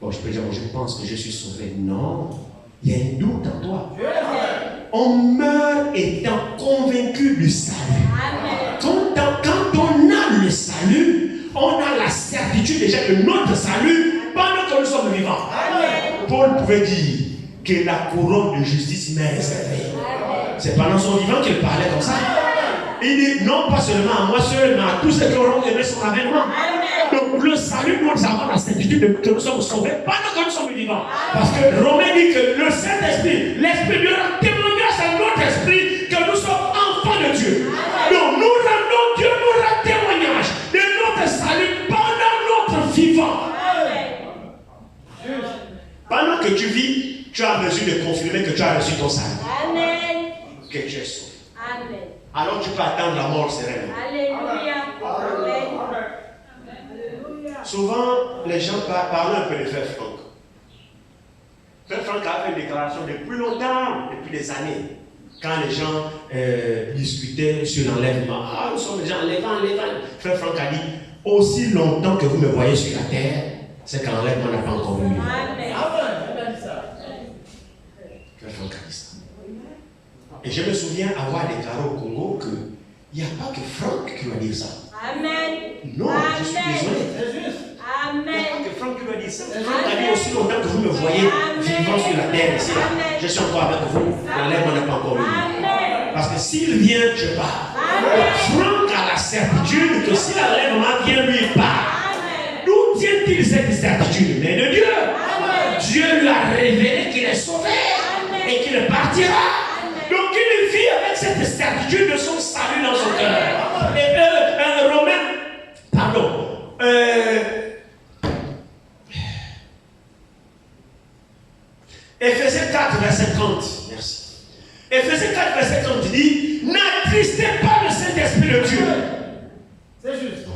Bon, je peux dire, bon, je pense que je suis sauvé. Non. Il y a un doute en toi. On meurt étant convaincu du salut. Amen. Quand on a le salut, on a la certitude déjà de notre salut pendant que nous sommes vivants. Amen. Paul pouvait dire que la couronne de justice m'est réservée. C'est pendant son vivant qu'il parlait comme ça. Il dit non pas seulement à moi seul, mais à tous ceux qui auront aimé son avènement. Donc le salut, nous avons la certitude que nous sommes sauvés pendant que nous sommes vivants. Parce que Romain dit que le Saint-Esprit, l'Esprit de Dieu rend témoignage à notre esprit que nous sommes enfants de Dieu. Donc nous rendons Dieu nous rend témoignage de notre salut pendant notre vivant. Pendant que tu vis, tu as besoin de confirmer que tu as reçu ton salut. Amen. Que tu es sauvé. Amen. Alors tu peux attendre la mort sereinement. Alléluia. Amen. Souvent, les gens parlent un peu de Frère Franck. Frère Franck a fait une déclaration depuis longtemps, depuis des années. Quand les gens discutaient sur l'enlèvement, ah, nous sommes déjà enlevants. Frère Franck a dit, aussi longtemps que vous me voyez sur la terre, c'est que l'enlèvement n'a pas encore eu. Amen. Frère Franck a dit ça. Et je me souviens avoir déclaré au Congo qu'il n'y a pas que Franck qui va dire ça. Amen. Non, je suis désolé. Il n'y a Amen. pas que Franck qui va dire ça. Franck a dit aussi longtemps que vous me voyez vivant sur la terre ici. Je suis encore avec vous. L'enlèvement n'a pas encore eu. Amen. Parce que s'il vient, je pars. Amen. Franck a la certitude que si l'enlèvement vient, lui, il part. Amen. D'où tient-il cette certitude? Mais de Dieu. Amen. Dieu lui a révélé qu'il est sauvé et qu'il partira. Donc il vit avec cette certitude de son salut dans son cœur. Et Romain, pardon, Éphésiens 4, verset 30. Merci. Éphésiens 4, verset 30 dit, n'attristez pas le Saint-Esprit de Dieu. C'est juste.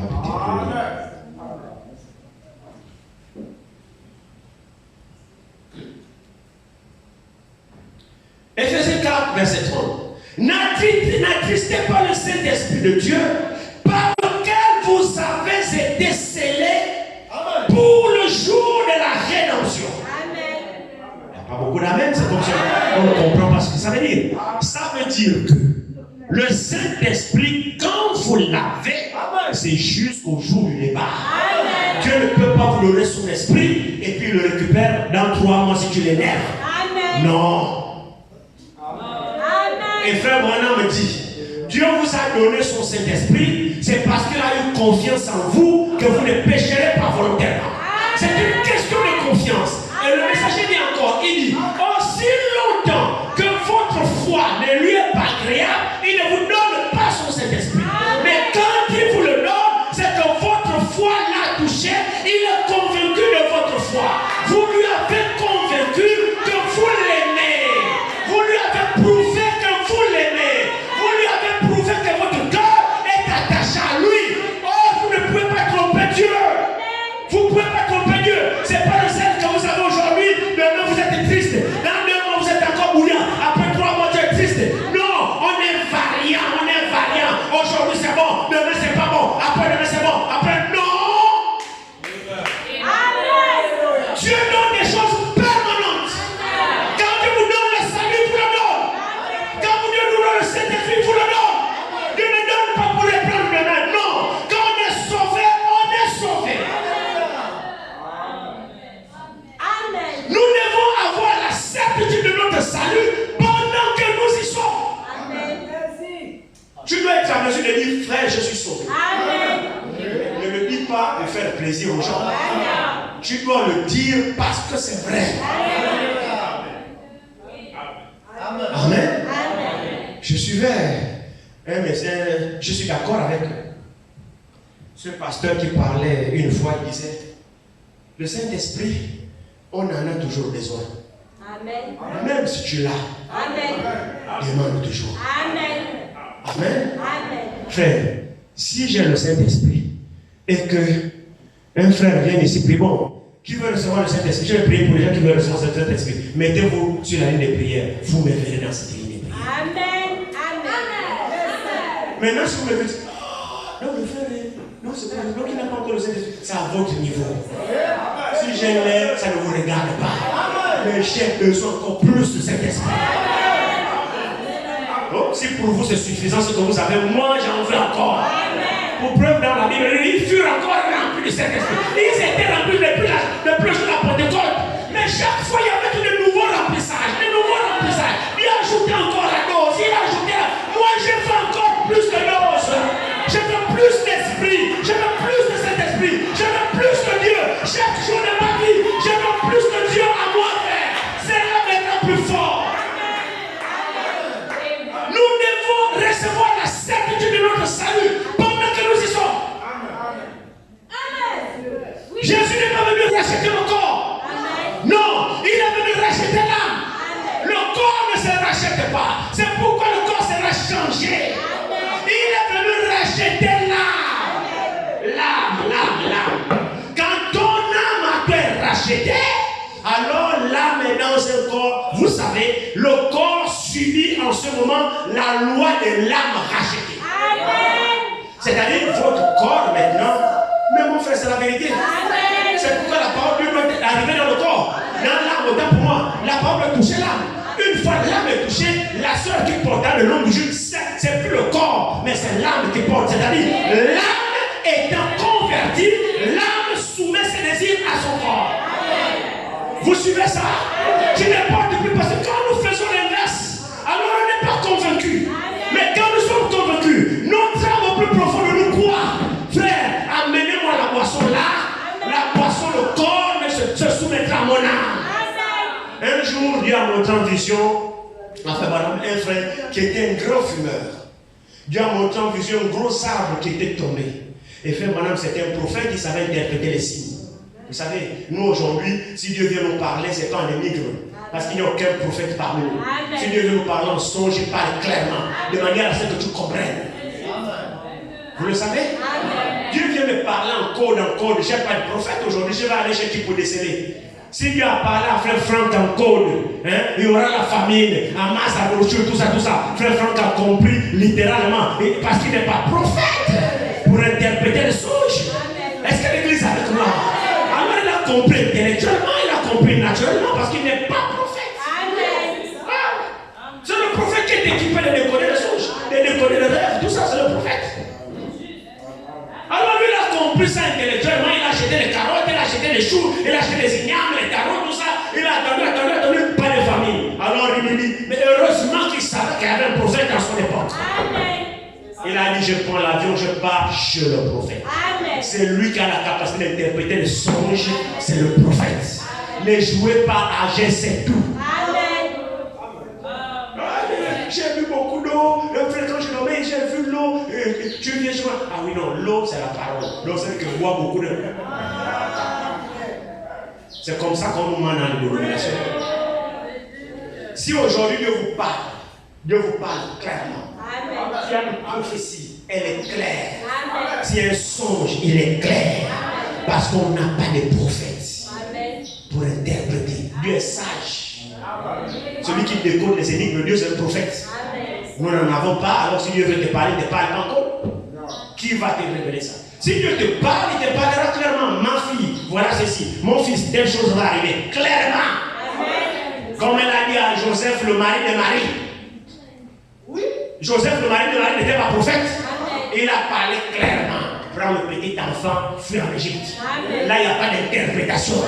Éphésiens 4, verset 30. N'attristez pas le Saint-Esprit de Dieu, par lequel vous avez été scellés pour le jour de la rédemption. Amen. Il n'y a pas beaucoup d'amen, c'est comme ça. On ne comprend pas ce que ça veut dire. Ça veut dire que le Saint-Esprit, quand vous l'avez, c'est jusqu'au jour du départ. Amen. Dieu ne peut pas vous donner son esprit et puis le récupère dans 3 mois si tu l'énerves. Amen. Non. Amen. Et frère Branham me dit, Dieu vous a donné son Saint-Esprit, c'est parce qu'il a eu confiance en vous que vous ne pécherez pas volontairement. C'est une question de confiance. Et le messager dit encore, il dit, aussi longtemps que votre foi ne lui est pas agréable, il ne vous donne pas son Saint-Esprit. Mais quand il vous le donne, c'est que votre foi l'a touché, il est convaincu de votre foi. Vous lui avez convaincu que vous l'aimez. Vous lui avez prouvé à mesure de dire, frère, je suis sauvé. Amen. Ne le dis pas de faire plaisir aux gens. Amen. Tu dois le dire parce que c'est vrai. Amen. Amen. Amen. Je suivais un médecin, je suis d'accord avec ce pasteur qui parlait une fois, il disait, le Saint-Esprit, on en a toujours besoin. Amen. Même si tu l'as, Amen. demande toujours. Amen. Amen. Amen. Frère, si j'ai le Saint-Esprit et que un frère vient ici, puis bon, qui veut recevoir le Saint-Esprit, je vais prier pour les gens qui veulent recevoir le Saint-Esprit. Mettez-vous sur la ligne de prière, vous me verrez dans cette ligne de prière. Amen. Amen. Maintenant, si vous me dites, non, le frère, non, c'est pas le qui n'a pas encore le Saint-Esprit, c'est à votre niveau. Si j'ai l'air, ça ne vous regarde pas. Mais j'ai besoin encore plus de Saint-Esprit. Donc, si pour vous c'est suffisant ce que vous avez, moi j'en veux encore. Pour preuve dans la Bible, ils furent encore remplis de Saint-Esprit. Ils étaient remplis depuis la Pentecôte. Mais chaque fois il y avait de nouveaux remplissages. Il ajoutait encore la dose. Moi je veux encore plus de dose. Je veux plus d'esprit. Je veux plus de Saint-Esprit. Je veux plus de Dieu. Chaque jour de ma vie, je veux plus de Dieu à moi, frère. C'est là maintenant plus fort. Nous devons recevoir la certitude de notre salut pendant que nous y sommes. Jésus n'est pas venu racheter le corps. Non, il est venu racheter l'âme. Le corps ne se rachète pas. C'est pourquoi le corps sera changé. Il est venu racheter l'âme. L'âme. Quand ton âme a été rachetée, alors l'âme est dans un corps. Vous savez, le corps subit en ce moment la loi de l'âme rachetée. C'est-à-dire votre corps maintenant. Mais mon frère, c'est la vérité. C'est pourquoi la parole doit arriver dans le corps. Dans l'âme, autant pour moi, la parole doit toucher l'âme. Une fois l'âme est touchée, la soeur qui porta le long du jour, c'est plus le corps, mais c'est l'âme qui porte. C'est-à-dire, l'âme étant convertie, l'âme soumet ses désirs à son corps. Vous suivez ça? Tu ne portes plus parce que quand nous faisons l'inverse, alors on n'est pas convaincu. Mais quand nous sommes convaincus, notre âme au plus profond de nous croit. Frère, amenez-moi la boisson là. La boisson, le corps se soumettra à mon âme. Un jour, Dieu a montré en vision, enfin, madame, un frère qui était un grand fumeur. Dieu a montré en vision un gros arbre qui était tombé. Et frère, madame, c'était un prophète qui savait interpréter les signes. Vous savez, nous aujourd'hui, si Dieu vient nous parler, c'est pas un énigme. Parce qu'il n'y a aucun prophète parmi nous. Si Dieu veut nous parler en songe, il parle clairement, de manière à ce que tu comprennes. Vous le savez? Dieu vient me parler en code. Je ne suis pas de prophète aujourd'hui, je vais aller chez qui pour déceler. Si Dieu a parlé à frère Franck en code, il y aura la famine, Hamas, la brochure, tout ça. Frère Franck a compris littéralement, parce qu'il n'est pas prophète, pour interpréter les songes. Est-ce que l'église est avec moi? Alors il a compris intellectuellement, il a compris naturellement, parce qu'il n'est pas prophète. C'est le prophète qui est équipé de décoder les songes, de décoder les rêves, tout ça, c'est le prophète. Alors lui, il a compris ça intellectuellement, il a acheté les carottes, il a acheté les choux, il a acheté les ignames, les carottes, tout ça. Il a attendu, pas de famille. Alors il me dit, mais heureusement qu'il savait qu'il y avait un prophète dans son époque. Il a dit, je prends l'avion, je pars chez le prophète. C'est lui qui a la capacité d'interpréter les songes, c'est le prophète. Ne jouez pas à je sais tout. J'ai bu beaucoup d'eau. Quand je dormais, j'ai vu l'eau. Tu viens chez moi. Ah oui, non, l'eau, c'est la parole. L'eau, c'est que je bois beaucoup de. C'est comme ça qu'on nous mène dans l'illumination. Si aujourd'hui Dieu vous parle clairement. Si y a une prophétie, elle est claire. Si y a un songe, il est clair. Parce qu'on n'a pas de prophète pour interpréter. Dieu est sage. Celui qui décode les énigmes, Dieu c'est un prophète. Nous n'en avons pas, alors si Dieu veut te parler, il ne te parle pas encore. Qui va te révéler ça? Si Dieu te parle, il te parlera clairement. Ma fille, voilà ceci. Mon fils, telle chose va arriver. Clairement. Comme elle a dit à Joseph, le mari de Marie. Joseph, le mari de Marie, n'était pas prophète. Il a parlé clairement. Prends le petit enfant, fuis en Égypte. Là, il n'y a pas d'interprétation.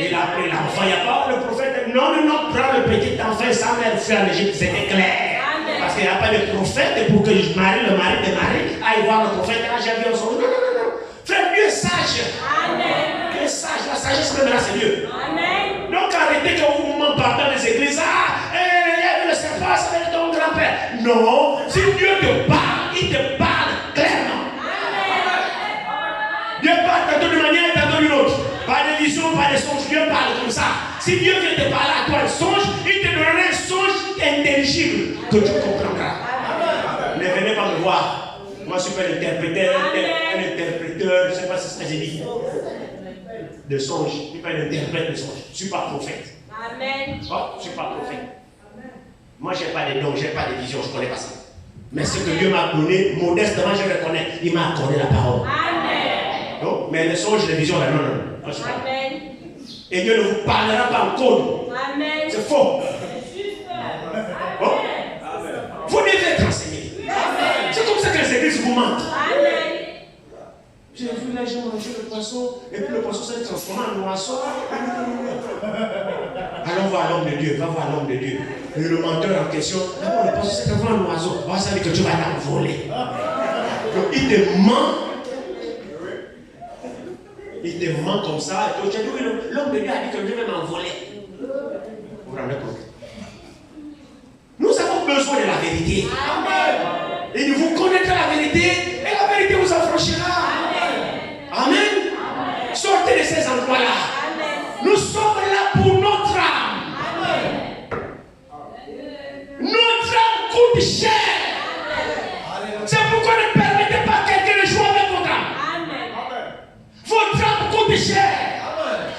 Il a pris l'enfant, il n'y a pas le prophète. Non, prends le petit enfant et sa mère fuit en Égypte. C'était clair. Parce parce qu'il n'y a pas de prophète et pour que le mari de Marie aille voir le prophète. Ah, j'ai vu un songe. Non, non, non, non. Frère, Dieu est sage. Amen. Dieu est sage. La sagesse même là, c'est Dieu. Amen. Donc arrêtez que vous m'en parlez dans les églises. Ah, il y avait le serpent, ça va être ton grand-père. Non, si Dieu te parle, il te parle clairement. Dieu parle tantôt d'une manière et tantôt d'une autre. Pas de vision, pas de songe. Dieu parle comme ça. Si Dieu vient te parler à toi un songe, il te donnera un songe intelligible que tu comprendras. Ne venez pas me voir. Moi, je suis pas un interpréteur, je ne sais pas si c'est ce que j'ai dit. De songe. Je ne suis pas un interprète de songe. Je ne suis pas prophète. Amen. Oh, je ne suis pas prophète. Moi, je n'ai pas de dons, je n'ai pas de vision, je ne connais pas ça. Mais ce que Dieu m'a donné, modestement, je reconnais. Il m'a accordé la parole. Amen. Non, mais les songes, les visions, là, non, non. Amen. Et Dieu ne vous parlera pas en code. Amen. C'est faux. Juste. Oh. Vous devez être enseigné. C'est comme ça que les églises vous mentent. Amen. J'ai vu là, j'ai mangé le poisson, et puis le poisson s'est transformé en oiseau. Allons voir l'homme de Dieu, va voir l'homme de Dieu. Et le menteur en question, d'abord le poisson s'est transformé en oiseau. On va savoir que tu vas t'envoler. Donc il te ment. Il te ment comme ça. Et tu as dit, oui, l'homme de Dieu a dit que Dieu va m'envoler. Vous vous rendez compte? Nous avons besoin de la vérité. Amen. Et vous connaîtrez la vérité, et la vérité vous affranchira. Amen. Amen. Sortez de ces endroits-là. Nous sommes là pour notre âme. Amen. Notre âme coûte cher. C'est pourquoi ne permettez pas quelqu'un de jouer avec votre âme. Amen. Votre âme coûte cher.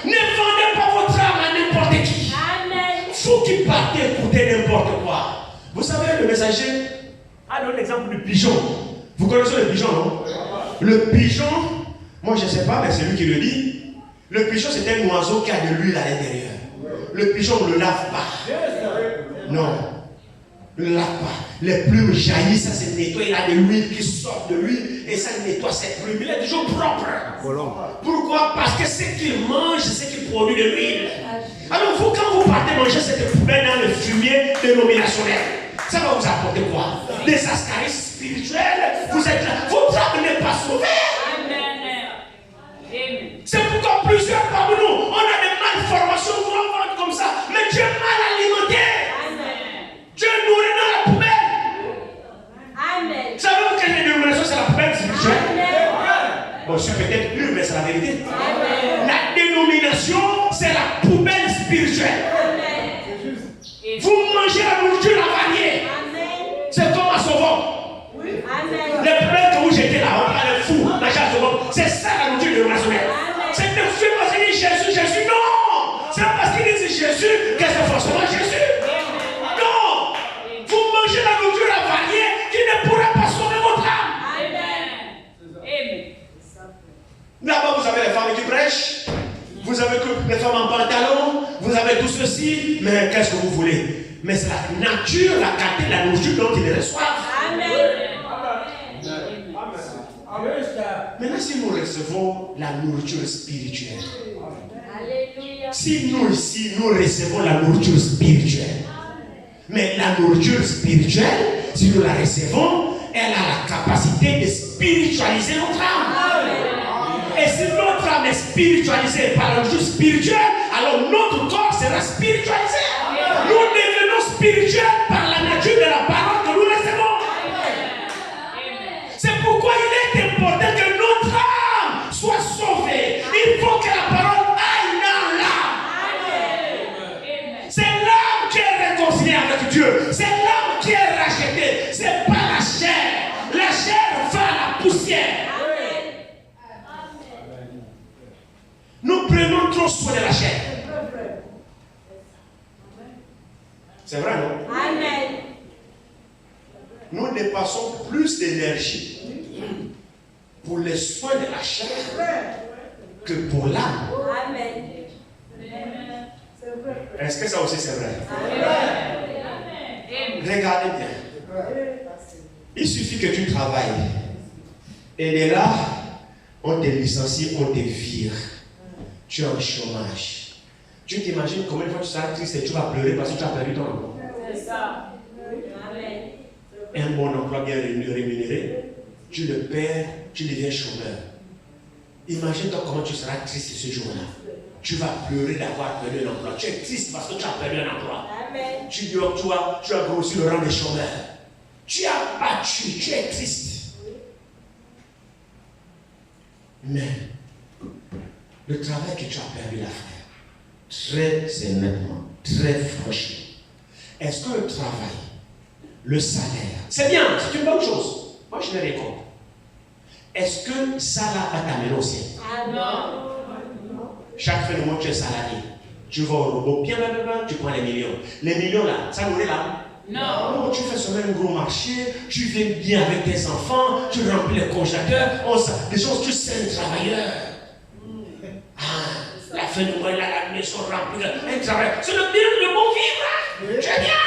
Ne vendez pas votre âme à n'importe qui. Amen. Vous qui partez écouter n'importe quoi. Vous savez, le messager a donné l'exemple du pigeon. Vous connaissez le pigeon, non? Le pigeon, moi je ne sais pas, mais c'est lui qui le dit. Le pigeon, c'est un oiseau qui a de l'huile à l'intérieur. Le pigeon ne le lave pas. Non. Ne le lave pas. Les plumes jaillissent, ça se nettoie. Il a de l'huile qui sort de lui et ça nettoie cette plume. Il est toujours propre. Pourquoi? Parce que ce qu'il mange, c'est ce qu'il produit de l'huile. Alors vous, quand vous partez manger cette poubelle dans le fumier dénominationnel, ça va vous apporter quoi? Des ascaris spirituels. Vous êtes là. Votre âme n'est pas sauvée. C'est pourquoi plusieurs parmi nous, on a des malformations, vous en comme ça. Mais Dieu mal alimenté. Dieu nourrit dans la poubelle. Amen. Savez-vous que les dénominations, c'est la poubelle spirituelle? Amen. Bon, je suis peut-être pur, mais c'est la vérité. Amen. La dénomination, c'est la poubelle spirituelle. Amen. Vous mangez la nourriture variée. Amen. C'est comme à Sauvon. Amen. Les poubelles que vous jetez là, on parle de fou. C'est ça la nourriture dénominationnelle. C'est ne suis pas parce qu'il dit Jésus, Jésus. Non! C'est pas parce qu'il dit Jésus que c'est forcément Jésus. Non! Vous mangez la nourriture variée qui ne pourra pas sauver votre âme. Amen. Là-bas, vous avez les femmes qui prêchent. Vous avez les femmes en pantalon. Vous avez tout ceci. Mais qu'est-ce que vous voulez? Mais c'est la nature, la qualité de la nourriture dont ils reçoivent. Amen. Maintenant, si nous recevons la nourriture spirituelle, Alléluia. si nous ici, nous recevons la nourriture spirituelle, mais la nourriture spirituelle, si nous la recevons, elle a la capacité de spiritualiser notre âme. Et si notre âme est spiritualisée par la nourriture spirituelle, alors notre corps sera spiritualisé. Nous devenons spirituels par la nature de la parole que nous recevons. C'est pourquoi il est important que notre âme soit sauvée. Il faut que la parole aille dans l'âme. C'est l'âme qui est réconciliée avec Dieu. C'est l'âme qui est rachetée. Ce n'est pas la chair. La chair va à la poussière. Nous prenons trop soin de la chair. C'est vrai, non? Amen. Nous dépassons plus d'énergie pour les soins de la chair que pour l'âme. Amen. Est-ce que ça aussi c'est vrai? Regardez bien. Il suffit que tu travailles. Et de là, on te licencie, on te vire. Tu es en chômage. Tu t'imagines combien de fois tu seras triste et tu vas pleurer parce que tu as perdu ton emploi. C'est ça. Amen. un bon emploi bien rémunéré, tu le perds, tu deviens chômeur. Imagine-toi comment tu seras triste ce jour-là. Tu vas pleurer d'avoir perdu un emploi. Tu es triste parce que tu as perdu un emploi. Amen. Tu as grossi le rang des chômeurs. Tu as battu, tu es triste. Mais le travail que tu as perdu là, frère, très honnêtement, très franchement, est-ce que le travail, le salaire, c'est bien, c'est une bonne chose. Moi, je n'ai rien contre. Est-ce que ça là va t'amener au ciel? Amen. Chaque fin de mois, tu es salarié. Tu vas au robot, bien, tu prends les millions. Les millions là, ça nourrit l'âme? Non. Non, tu fais seulement un gros marché, tu vis bien avec tes enfants, tu remplis les congélateurs, des choses, tu sais un travailleur. La fin de mois, la maison remplie, un travailleur. C'est le bon vivre. Tu es bien.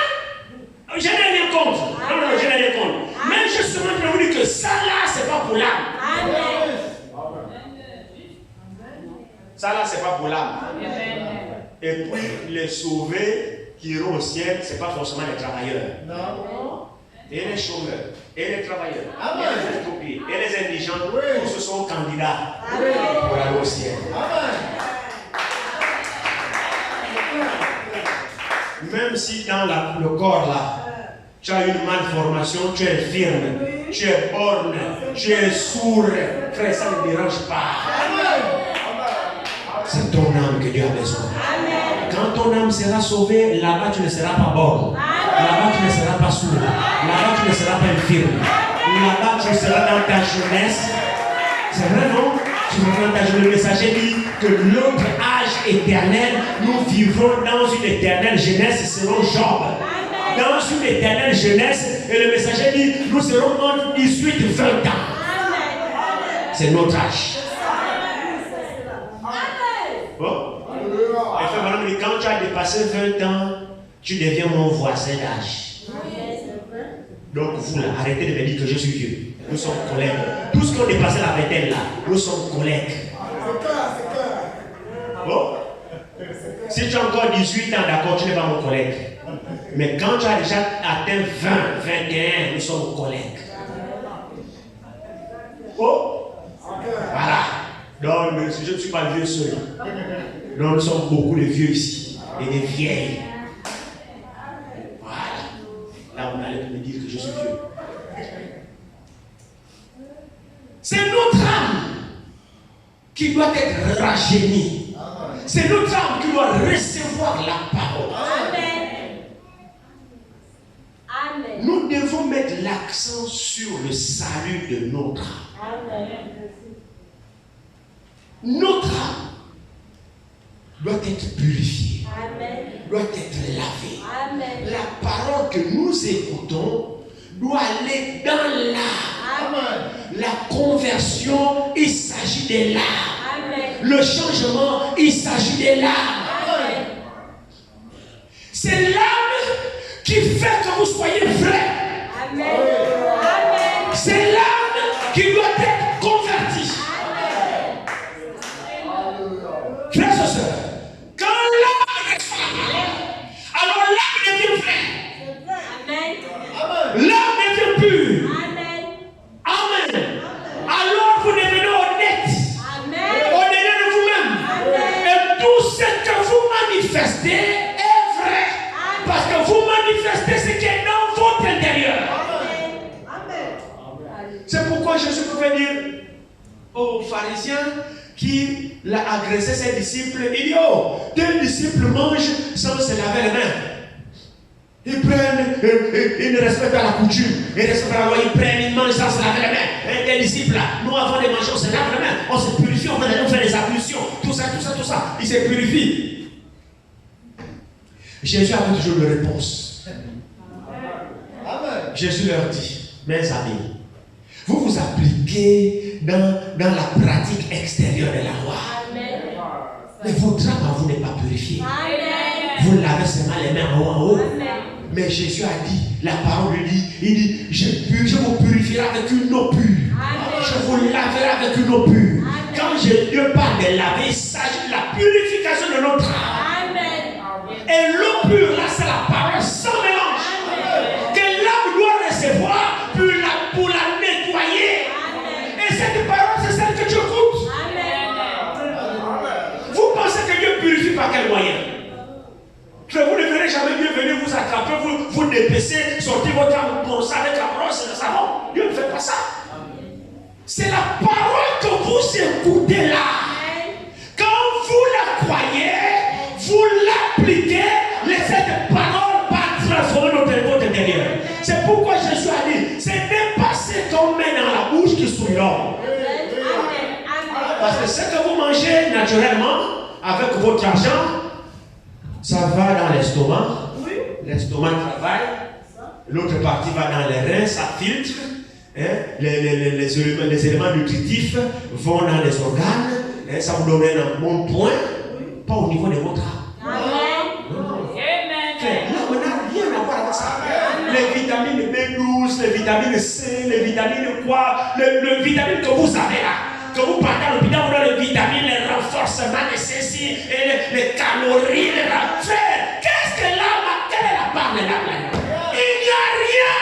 Je n'ai rien contre. Non, je n'ai rien contre. Mais justement, je vous dis que ça là, c'est pas pour l'âme. Amen. Ça là, c'est pas pour l'âme. Amen. Et puis, les sauvés qui iront au ciel, ce n'est pas forcément les travailleurs. Non. Et les chômeurs, et les travailleurs, Amen. et les estropiés, et les indigents, Oui. tous ce sont candidats Amen. pour aller au ciel. Amen. Même si dans le corps là, tu as une malformation, tu es infirme, tu es borgne, tu es sourd, frère, ça ne dérange pas. C'est ton âme que Dieu a besoin. Quand ton âme sera sauvée, là-bas tu ne seras pas borgne. Là-bas tu ne seras pas sourd. Là-bas tu ne seras pas infirme. Là-bas tu seras dans ta jeunesse. C'est vrai, non? Tu seras dans ta jeunesse. Le messager dit que notre âge éternel, nous vivrons dans une éternelle jeunesse selon Job. Dans une éternelle jeunesse, et le messager dit, nous serons entre 18 et 20 ans. C'est notre âge. Bon? Et fait, madame, quand tu as dépassé 20 ans, tu deviens mon voisin d'âge. Donc vous là, arrêtez de me dire que je suis vieux. Nous sommes collègues. Tous qui ont dépassé la vingtaine là, nous sommes collègues. Bon? Si tu as encore 18 ans, d'accord, tu n'es pas mon collègue. Mais quand tu as déjà atteint 20, 21, nous sommes collègues. Oh? Voilà. Donc, je ne suis pas vieux seul. Non, nous sommes beaucoup de vieux ici. Et des vieilles. Voilà. Là, on allait me dire que je suis vieux. C'est notre âme qui doit être rajeunie. C'est notre âme qui doit recevoir la parole. Amen. Nous devons mettre l'accent sur le salut de notre âme. Amen. Notre âme doit être purifiée, Amen. doit être lavée. Amen. La parole que nous écoutons doit aller dans l'âme. Amen. La conversion, il s'agit de l'âme. Amen. Le changement, il s'agit de l'âme. Amen. C'est l'âme qui fait que vous soyez vrai. Amen. Amen. C'est l'âme qui doit être convertie. Frères et sœurs, quand l'âme est faite, alors l'âme devient vraie. Amen. L'âme devient pure. Amen. Amen. Alors vous devenez honnête. Amen. Honnête de vous-même. Et tout ce que vous manifestez est vrai. Parce que vous manifestez ce qui est dans votre intérieur. C'est pourquoi Jésus pouvait dire aux pharisiens qui l'a agressé ses disciples, il dit, oh, tes disciples mangent sans se laver les mains. Ils prennent, ils ne respectent pas la coutume, ils ne respectent pas la loi, ils prennent, ils mangent sans se laver les mains. Et tes disciples là, nous avant de manger, on se lave les mains, on se purifie, on va aller faire des ablutions, tout ça, ils se purifient. Jésus avait toujours une réponse. Amen. Jésus leur dit, mes amis, vous vous appliquez dans la pratique extérieure de la loi. Amen. Mais votre âme à vous n'est pas purifiée. Amen. Vous lavez seulement les mains en haut. Amen. Mais Jésus a dit, la parole lui dit, il dit, je vous purifierai avec une eau pure. Amen. Je vous laverai avec une eau pure. Amen. Quand Dieu parle de laver, il s'agit de la purification de notre âme. Amen. Et l'eau pure, là, c'est la parole sans mélange. Amen. Que l'âme doit recevoir attrapez, vous dépecez, sortez votre âme, brossez avec la brosse et le savon. Dieu ne fait pas ça. C'est la parole que vous écoutez là. Quand vous la croyez, vous l'appliquez, cette parole va transformer votre intérieur. C'est pourquoi Jésus a dit, ce n'est pas ce qu'on met dans la bouche qui souille l'homme. Parce que ce que vous mangez naturellement, avec votre argent, ça va dans l'estomac. L'estomac travaille. L'autre partie va dans les reins, ça filtre. Les éléments nutritifs vont dans les organes. Ça vous donne un bon point. Pas au niveau de votre âme. L'âme n'a rien à voir avec ça. Les vitamines B12, les vitamines C, les vitamines quoi, le vitamine que vous avez là. Que vous partez à l'hôpital, vous avez les vitamines, les renforcements, les ceci, et les calories, les raffaires. Qu'est-ce que l'âme a? Quelle est la part de l'âme là? Il n'y a rien.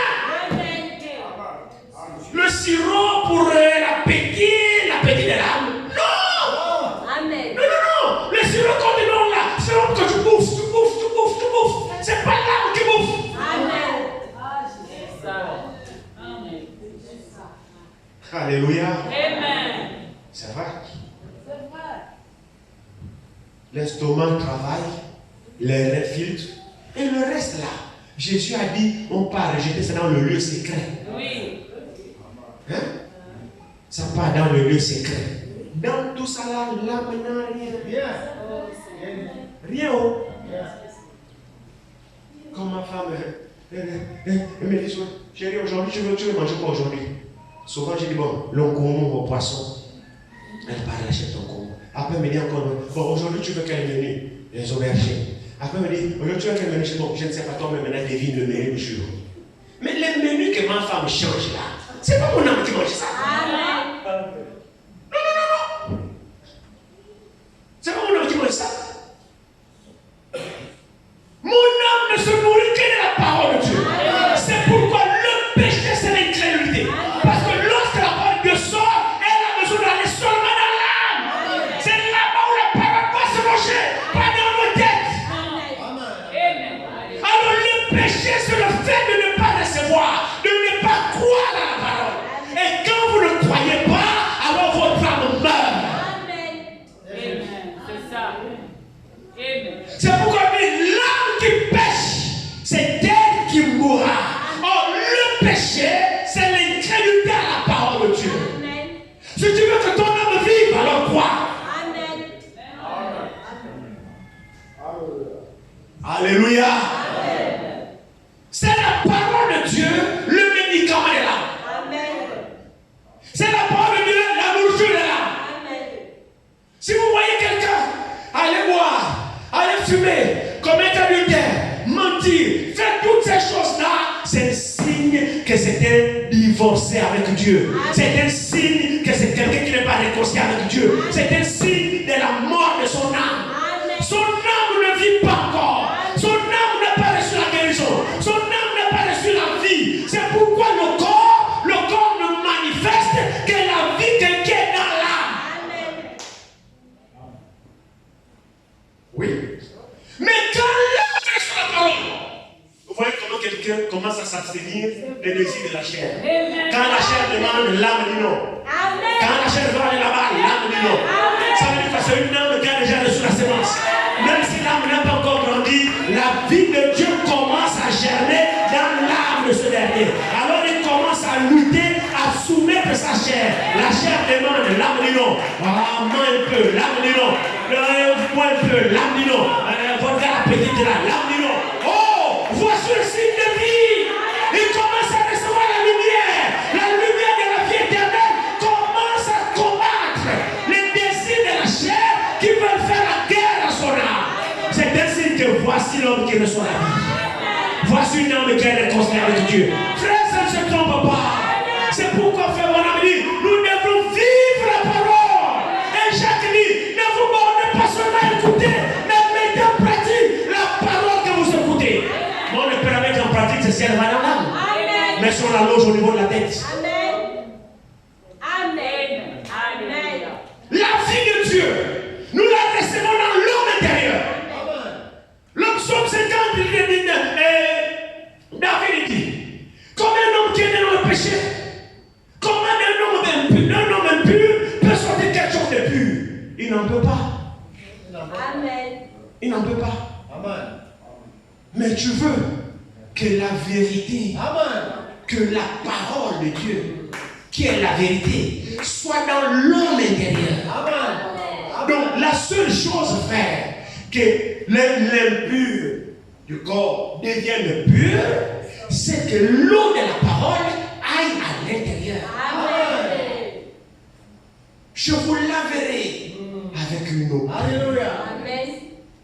Le sirop pour l'appétit de l'âme. Non. Amen. Non. Le sirop qu'on te donne là, c'est l'homme que tu bouffes. C'est pas l'âme qui bouffe. Amen. Alléluia. Amen. C'est vrai. L'estomac travaille, les reins filtrent, et le reste là, Jésus a dit, on part rejeter ça dans le lieu secret. Oui. Hein? Ça part dans le lieu secret. Dans tout ça là, l'âme n'a rien. Rien. Oh. Comme ma femme, elle me dit, chérie, aujourd'hui, tu veux manger quoi aujourd'hui? Souvent, j'ai dit, bon, l'ongomo au poisson. Elle part, elle achète ton combo. Après, elle me dit encore, bon, aujourd'hui, tu veux quel menu? Les aubergines. Après, elle me dit, aujourd'hui, tu veux quel menu? Bon, je ne sais pas, toi, mais maintenant, devine le menu du jour. Mais les menus que ma femme change là, c'est pas mon âme qui mange ça. Amen. Non. C'est pas mon âme qui mange ça. Mon âme ne se nourrit que de la parole de Dieu. C'est pourquoi le péché, c'est l'incrédulité. Parce que lorsque la parole de Dieu sort, elle a besoin d'aller seulement dans l'âme. C'est là-bas où la parole va se loger, pas dans nos têtes. Alors le péché, c'est le fait de ne pas recevoir, de ne pas croire à la parole. Et quand vous ne croyez pas, alors votre âme meurt. C'est pourquoi l'âme qui pêche, c'est elle qui mourra. Or, le péché, c'est l'incrédulité à la parole de Dieu. Amen. Si tu veux que ton âme vive, alors crois. Amen. Alléluia. C'est la parole de Dieu, le médicament de l'âme. Amen. C'est la parole de Dieu, la nourriture de l'âme. Amen. Si vous voyez quelqu'un, allez boire, allez fumer, commettre adultère, mentir, faire toutes ces choses-là, c'est un signe que c'est un divorcé avec Dieu. C'est un signe que c'est quelqu'un qui n'est pas réconcilié avec Dieu. C'est un signe de la mort de son âme. Son âme ne vit pas encore. Son âme n'a pas reçu la guérison. Son âme n'a pas reçu la vie. C'est pourquoi le corps ne manifeste que la vie qui est dans l'âme. Amen. Oui. Mais quand l'âme est sur la parole, vous voyez comment quelqu'un commence à s'abstenir des désirs de la chair. Quand la chair demande, l'âme dit non. Amen. Quand la chair va aller là-bas, l'âme dit non. Ça veut dire que c'est une âme qui a déjà reçu la sémence. Même si l'âme n'a pas encore grandi, la vie de Dieu commence à germer dans l'âme de ce dernier. Alors il commence à lutter, à soumettre sa chair. La chair demande, l'âme dit non. Ah, moins un peu, l'âme dit non. Moins un peu, l'âme dit non. Votre la petite là, l'âme dit non. Oh, voici le signe de vie. Il commence à recevoir la lumière. La lumière de la vie éternelle commence à combattre les désirs de la chair qui veulent faire la guerre à son âme. C'est ainsi que voici l'homme qui reçoit la vie. Voici une âme qui est réconciliée avec Dieu. Frère, ça ne se trompe pas. C'est pourquoi, frère, mon ami, nous devons vivre la parole. Et Jacques dit, ne vous bornez pas seulement à écouter, mais mettez en pratique la parole que vous écoutez. Mais on ne peut la mettre en pratique, c'est si elle va dans l'âme. Amen. Mais si on la loge au niveau de la tête. Amen. Amen. Amen. La vie de Dieu, nous la recevons dans l'homme intérieur. L'homme Somme 50, il dit, Il n'en peut pas. Amen. Il n'en peut pas. Amen. Mais tu veux que la vérité, Amen. que la parole de Dieu, qui est la vérité, soit dans l'homme intérieur. Amen. Donc la seule chose, frère, que l'impur du corps devienne pur, c'est que l'eau de la parole aille à l'intérieur. Amen. Je vous laverai avec une eau. Alléluia. Amen.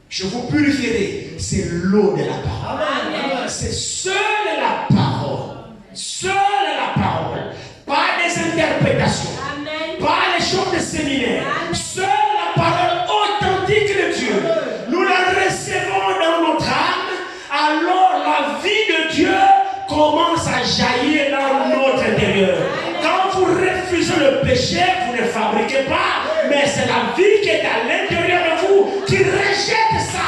Je vous purifierai. C'est l'eau de la parole. Amen. C'est seule la parole. Seule la parole. Pas des interprétations. Amen. Pas les choses de séminaire. Seule la parole authentique de Dieu. Nous la recevons dans notre âme. Alors la vie de Dieu commence à jaillir dans notre intérieur. Quand vous refusez le péché, vous ne fabriquez pas. Mais c'est la vie qui est à l'intérieur de vous qui rejette ça.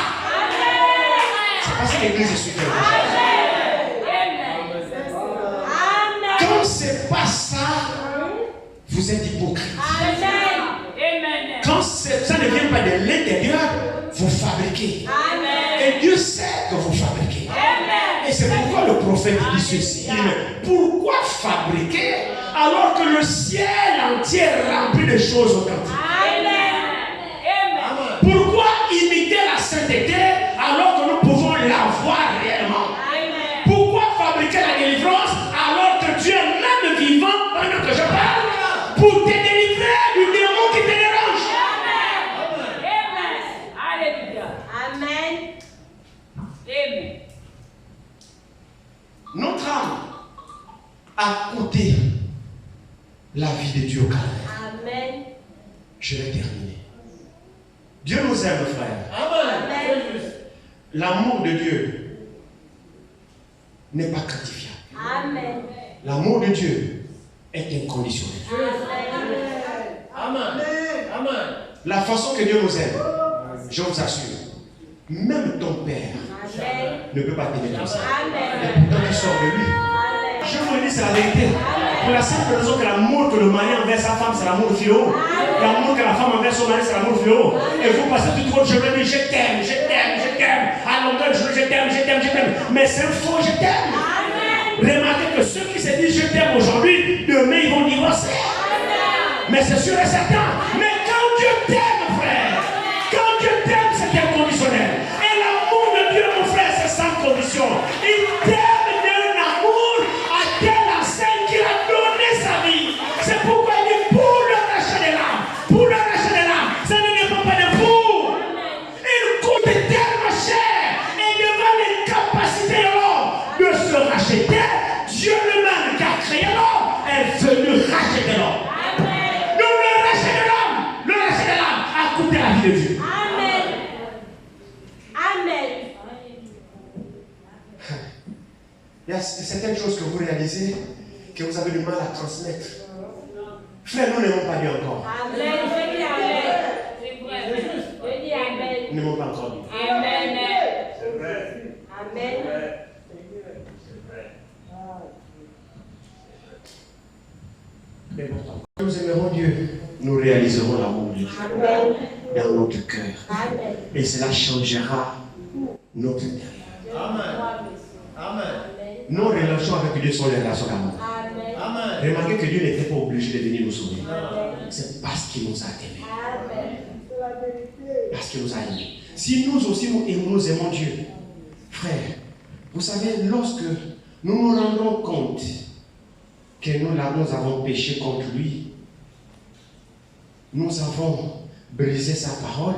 C'est parce que l'église est sur quelque chose. Amen. Quand c'est pas ça, vous êtes hypocrite. Amen. Quand ça ne vient pas de l'intérieur, vous fabriquez. Amen. Et Dieu sait que vous fabriquez. Et c'est pourquoi le prophète dit ceci. Il dit, mais pourquoi fabriquer alors que le ciel entier est rempli de choses authentiques? Amen. Pourquoi imiter la sainteté alors que nous pouvons la voir réellement? Amen. Pourquoi fabriquer la délivrance alors que Dieu est même vivant pendant que je parle pour te délivrer du démon qui te dérange? Amen. Amen. Notre âme a coûté la vie de Dieu au calvaire. Amen. Je vais terminer. Dieu nous aime, frère. Amen. L'amour de Dieu n'est pas quantifiable. Amen. L'amour de Dieu est inconditionnel. Amen. Amen. La façon que Dieu nous aime, je vous assure, même ton père Amen. ne peut pas t'aimer comme ça. Et Amen. pourtant tu sors de lui. Amen. Je vous le dis, c'est la vérité. Pour la simple raison que l'amour que le mari envers sa femme, c'est l'amour philo. L'amour que la femme envers son mari, c'est l'amour philo. Et vous passez toute votre journée, mais je t'aime, je t'aime, je t'aime. À longueur de journée, je t'aime, je t'aime, je t'aime. Mais c'est faux, je t'aime. Remarquez que ceux qui se disent je t'aime aujourd'hui, demain ils vont divorcer. Mais c'est sûr et certain. Mais quand Dieu t'aime, frère, quand Dieu t'aime, c'est inconditionnel. Et l'amour de Dieu, mon frère, c'est sans condition. Il t'aime d'un amour à tel enseigne qu'il a donné sa vie. C'est pourquoi il dit pour le rachat de l'âme. Pour le rachat de l'âme, ça ne dépend pas de vous. Il coûte tellement cher. Et devant l'incapacité de l'homme de se racheter, Dieu lui-même qui a créé l'homme est venu racheter l'homme. Donc le rachat de l'âme a coûté la vie de Dieu. Amen. Amen. Il y a certaines choses que vous réalisez que vous avez du mal à transmettre. Frère, nous n'aimons pas Dieu encore. Amen. Je dis Amen. C'est vrai. Je dis Amen. Nous n'aimons pas encore Dieu. Amen. C'est vrai. Amen. Mais pourtant, quand nous aimerons Dieu, nous réaliserons l'amour de Dieu Amen. dans notre cœur. Amen. Et cela changera notre intérieur. Amen. Amen. Nos relations avec Dieu sont les relations d'amour. Amen. Amen. Remarquez que Dieu n'était pas obligé de venir nous sauver. Amen. C'est parce qu'il nous a aimés. Amen. Parce qu'il nous a aimés. Si nous aussi nous aimons Dieu, frère, vous savez, lorsque nous nous rendons compte que nous avons péché contre lui, nous avons brisé sa parole,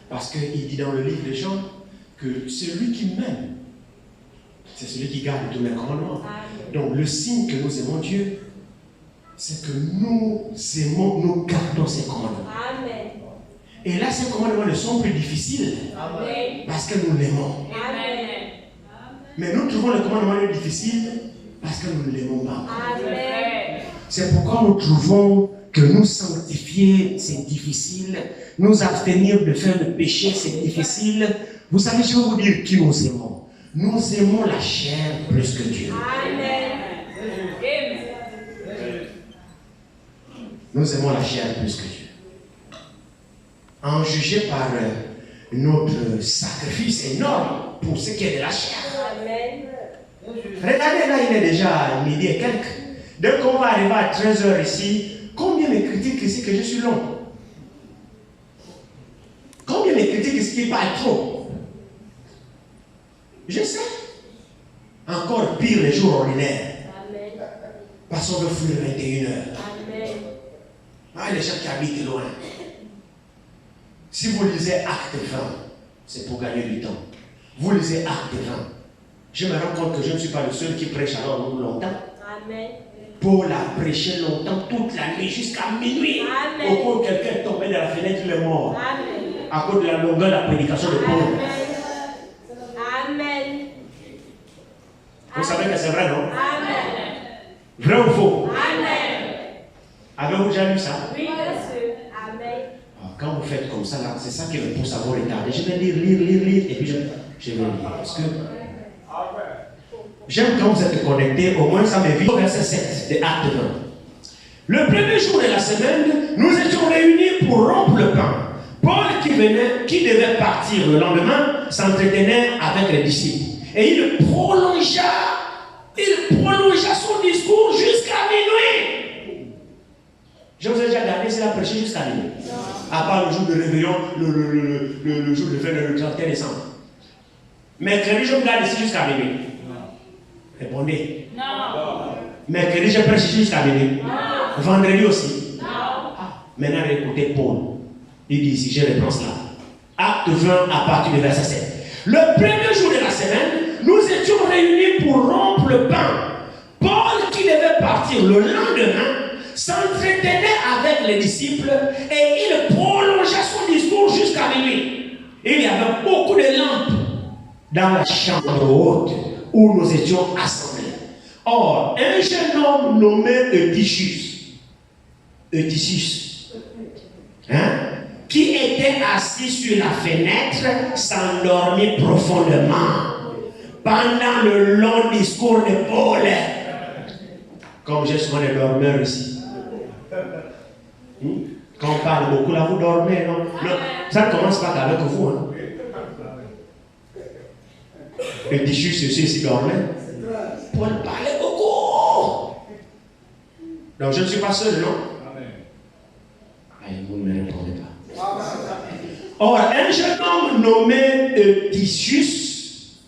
parce qu'il dit dans le livre de Jean que celui qui m'aime, c'est celui qui garde tous mes commandements. Donc le signe que nous aimons Dieu, c'est que nous aimons, nous gardons ses commandements. Amen. Et là, ces commandements ne sont plus difficiles Amen. parce que nous l'aimons. Amen. Mais nous trouvons les commandements difficiles parce que nous ne l'aimons pas. Amen. C'est pourquoi nous trouvons que nous sanctifier, c'est difficile. Nous abstenir de faire le péché, c'est difficile. Vous savez, je vais vous dire qui nous aimons. Nous aimons la chair plus que Dieu. Amen. Nous aimons la chair plus que Dieu. en juger par notre sacrifice énorme pour ce qui est de la chair. Amen. Regardez là, il est déjà midi et quelques. Dès qu'on va arriver à 13h ici, combien me critiquent ici que je suis long? Combien me critiquent ici qu'il parle trop? Je sais. Encore pire les jours ordinaires. Amen. Parce qu'on veut fuir 21h. Amen. Ah, les gens qui habitent loin. Si vous lisez Acte 20, c'est pour gagner du temps. Vous lisez Acte 20. Je me rends compte que je ne suis pas le seul qui prêche alors longtemps. Amen. Paul a prêché longtemps, toute la nuit, jusqu'à minuit. Amen. Au cours où quelqu'un tombait de la fenêtre, il est mort. Amen. À cause de la longueur de la prédication de Paul. Amen. Vous savez que c'est vrai, non? Amen. Vrai ou faux? Amen. Avez-vous déjà lu ça? Oui, monsieur. Amen. Quand vous faites comme ça, là, c'est ça qui me pousse à vous retarder. Je vais lire, et puis je vais lire. Parce que j'aime quand vous êtes connectés, au moins ça m'évite. Au verset 7 de Acte 20. Le premier jour de la semaine, nous étions réunis pour rompre le pain. Paul qui devait partir le lendemain, s'entretenait avec les disciples. Et il prolongea son discours jusqu'à minuit. Je vous ai déjà gardé, c'est la prêché jusqu'à minuit. À part le jour de réveillon, le jour de fête, le 31 décembre. Mercredi, je me garde ici jusqu'à minuit. Répondez. Non. Mercredi, je prêche ici jusqu'à minuit. Non. Vendredi aussi. Non. Maintenant, écoutez Paul. Il dit ici, je reprends cela. Acte 20 à partir du verset 7. Le premier jour de la semaine, nous étions réunis pour rompre le pain. Paul, qui devait partir le lendemain, s'entretenait avec les disciples et il prolongea son discours jusqu'à minuit. Il y avait beaucoup de lampes dans la chambre haute où nous étions assemblés. Or, un jeune homme nommé Eutychus, qui était assis sur la fenêtre, s'endormit profondément pendant le long discours de Paul. Comme j'ai souvent des dormeurs ici. Quand on parle beaucoup, là, vous dormez, non? Non, ça ne commence pas qu'avec vous. Hein. Eutychus, ceux ici dormait. Paul parlait beaucoup. Donc je ne suis pas seul, non? Vous ne me répondez pas. Or, un jeune homme nommé Eutychus,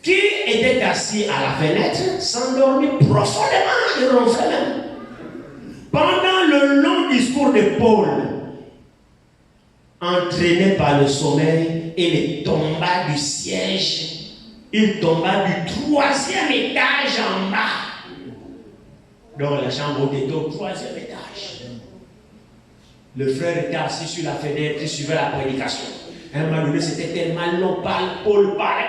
qui était assis à la fenêtre, s'endormit profondément et ronflait même. Pendant le long discours de Paul, entraîné par le sommeil, il tomba du siège. Il tomba du 3e étage en bas. Donc la chambre était au 3e étage. Le frère était assis sur la fenêtre, il suivait la prédication. À un moment donné, c'était tellement long, Paul parlait.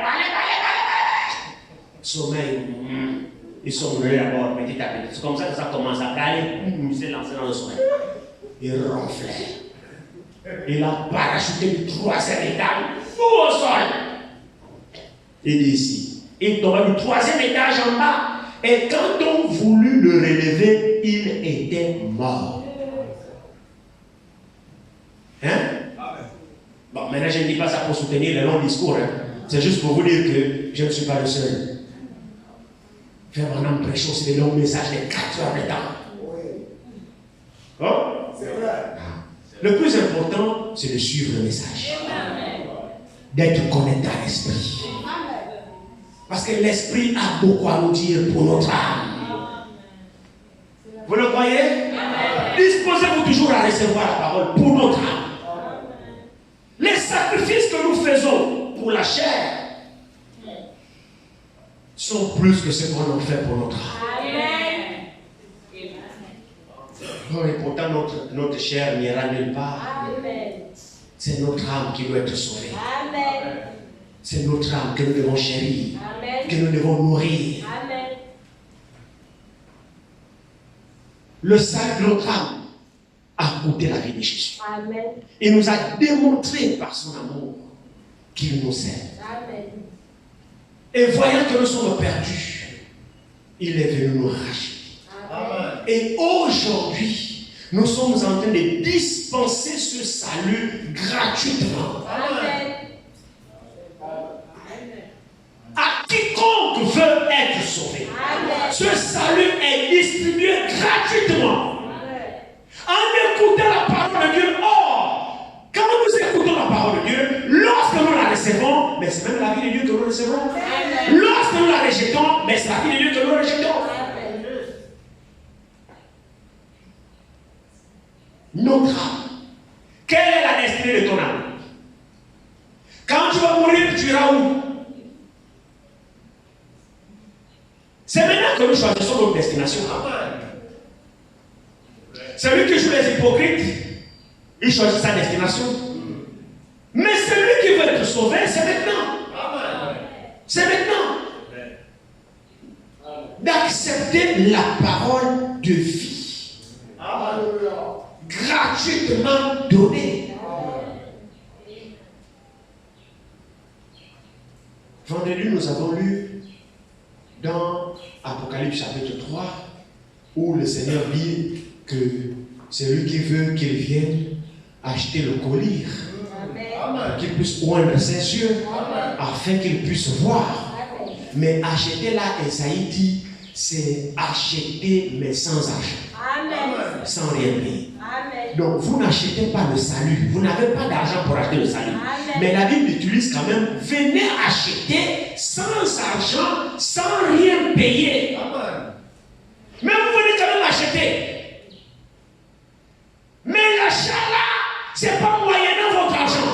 Sommeil, ils sont venus d'abord petit à petit. C'est comme ça que ça commence à caler. Il s'est lancé dans le sommeil. Il ronflait. Il a parachuté du 3e étage, tout au sol. Il dit ici, il tomba du 3e étage en bas. Et quand on voulut le relever, il était mort. Hein? Bon, maintenant je ne dis pas ça pour soutenir le long discours. Hein. C'est juste pour vous dire que je ne suis pas le seul. Frère Branham prêche aussi des longs messages de 4 heures de temps. Oh? C'est vrai. Le plus important, c'est de suivre le message. D'être connecté à l'esprit. Parce que l'esprit a beaucoup à nous dire pour notre âme. Vous le croyez? Disposez-vous toujours à recevoir la parole pour notre âme. Les sacrifices que nous faisons pour la chair sont plus que ce qu'on en fait pour notre âme. Oh, et pourtant notre chair n'ira nulle part. C'est notre âme qui doit être sauvée. C'est notre âme que nous devons chérir, que nous devons nourrir. Le salut de notre âme a coûté la vie de Jésus. Il nous a démontré par son amour qu'il nous aime. Et voyant que nous sommes perdus, il est venu nous racheter. Et aujourd'hui, Nous sommes en train de dispenser ce salut gratuitement. Amen. À quiconque veut être sauvé. Amen. Ce salut est distribué gratuitement. En écoutant la parole de Dieu, or, quand nous écoutons la parole de Dieu, lorsque nous la recevons, mais c'est même la vie de Dieu que nous recevons. Lorsque nous la rejetons, mais c'est la vie de Dieu que nous rejetons. Notre âme. Quelle est la destinée de ton âme? Quand tu vas mourir, tu iras où? C'est maintenant que nous choisissons notre destination. Celui qui joue les hypocrites, il choisit sa destination. Mais celui qui veut être sauvé, c'est maintenant. C'est maintenant. D'accepter la parole de vie. Gratuitement donnée. Vendredi, nous avons lu dans Apocalypse chapitre 3 où le Seigneur dit que c'est lui qui veut qu'il vienne acheter le collier, qu'il puisse oindre ses yeux afin qu'il puisse voir. Mais acheter là, Esaïe dit, c'est acheter mais sans argent, sans rien payer. Donc vous n'achetez pas le salut, vous n'avez pas d'argent pour acheter le salut. Mais la Bible utilise quand même, venez acheter sans argent, sans rien payer. Mais vous venez quand même acheter. Mais l'achat là, c'est pas moyennant votre argent.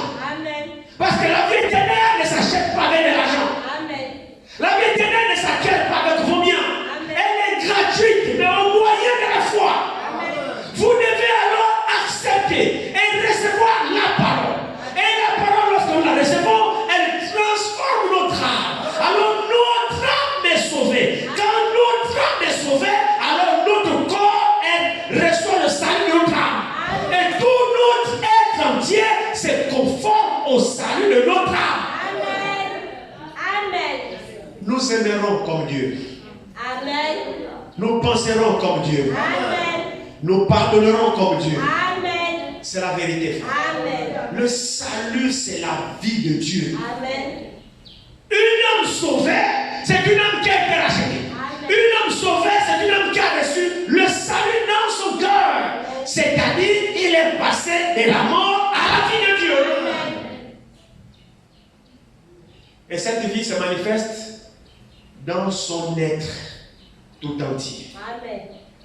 Parce que la vie éternelle ne s'achète pas avec de l'argent. La vie éternelle ne s'acquiert pas avec vos biens. Elle est gratuite, mais au moyen de la foi. Vous devez alors accepter et recevoir la parole. Et la parole, lorsque nous la recevons, elle transforme notre âme. Alors notre âme est sauvée. Quand notre âme est sauvée, alors notre corps reçoit le salut de notre âme. Et tout notre être entier se conforme au salut de notre âme. Nous aimerons comme Dieu. Nous penserons comme Dieu. Nous pardonnerons comme Dieu. C'est la vérité. Le salut, c'est la vie de Dieu. Une âme sauvée, c'est une âme qui a été rachetée. Une âme sauvée, c'est une âme qui a reçu le salut dans son cœur. C'est-à-dire, il est passé de la mort à la vie de Dieu. Et cette vie se manifeste dans son être tout entier.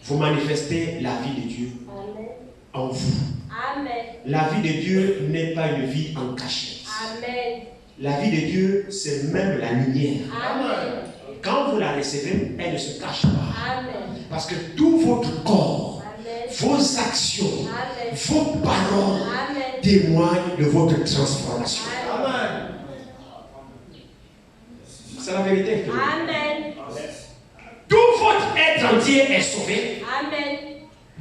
Vous manifestez la vie de Dieu en vous. La vie de Dieu n'est pas une vie en cachette. La vie de Dieu, c'est même la lumière. Quand vous la recevez, elle ne se cache pas. Parce que tout votre corps, vos actions, vos paroles témoignent de votre transformation. C'est la vérité. Tout votre être entier est sauvé.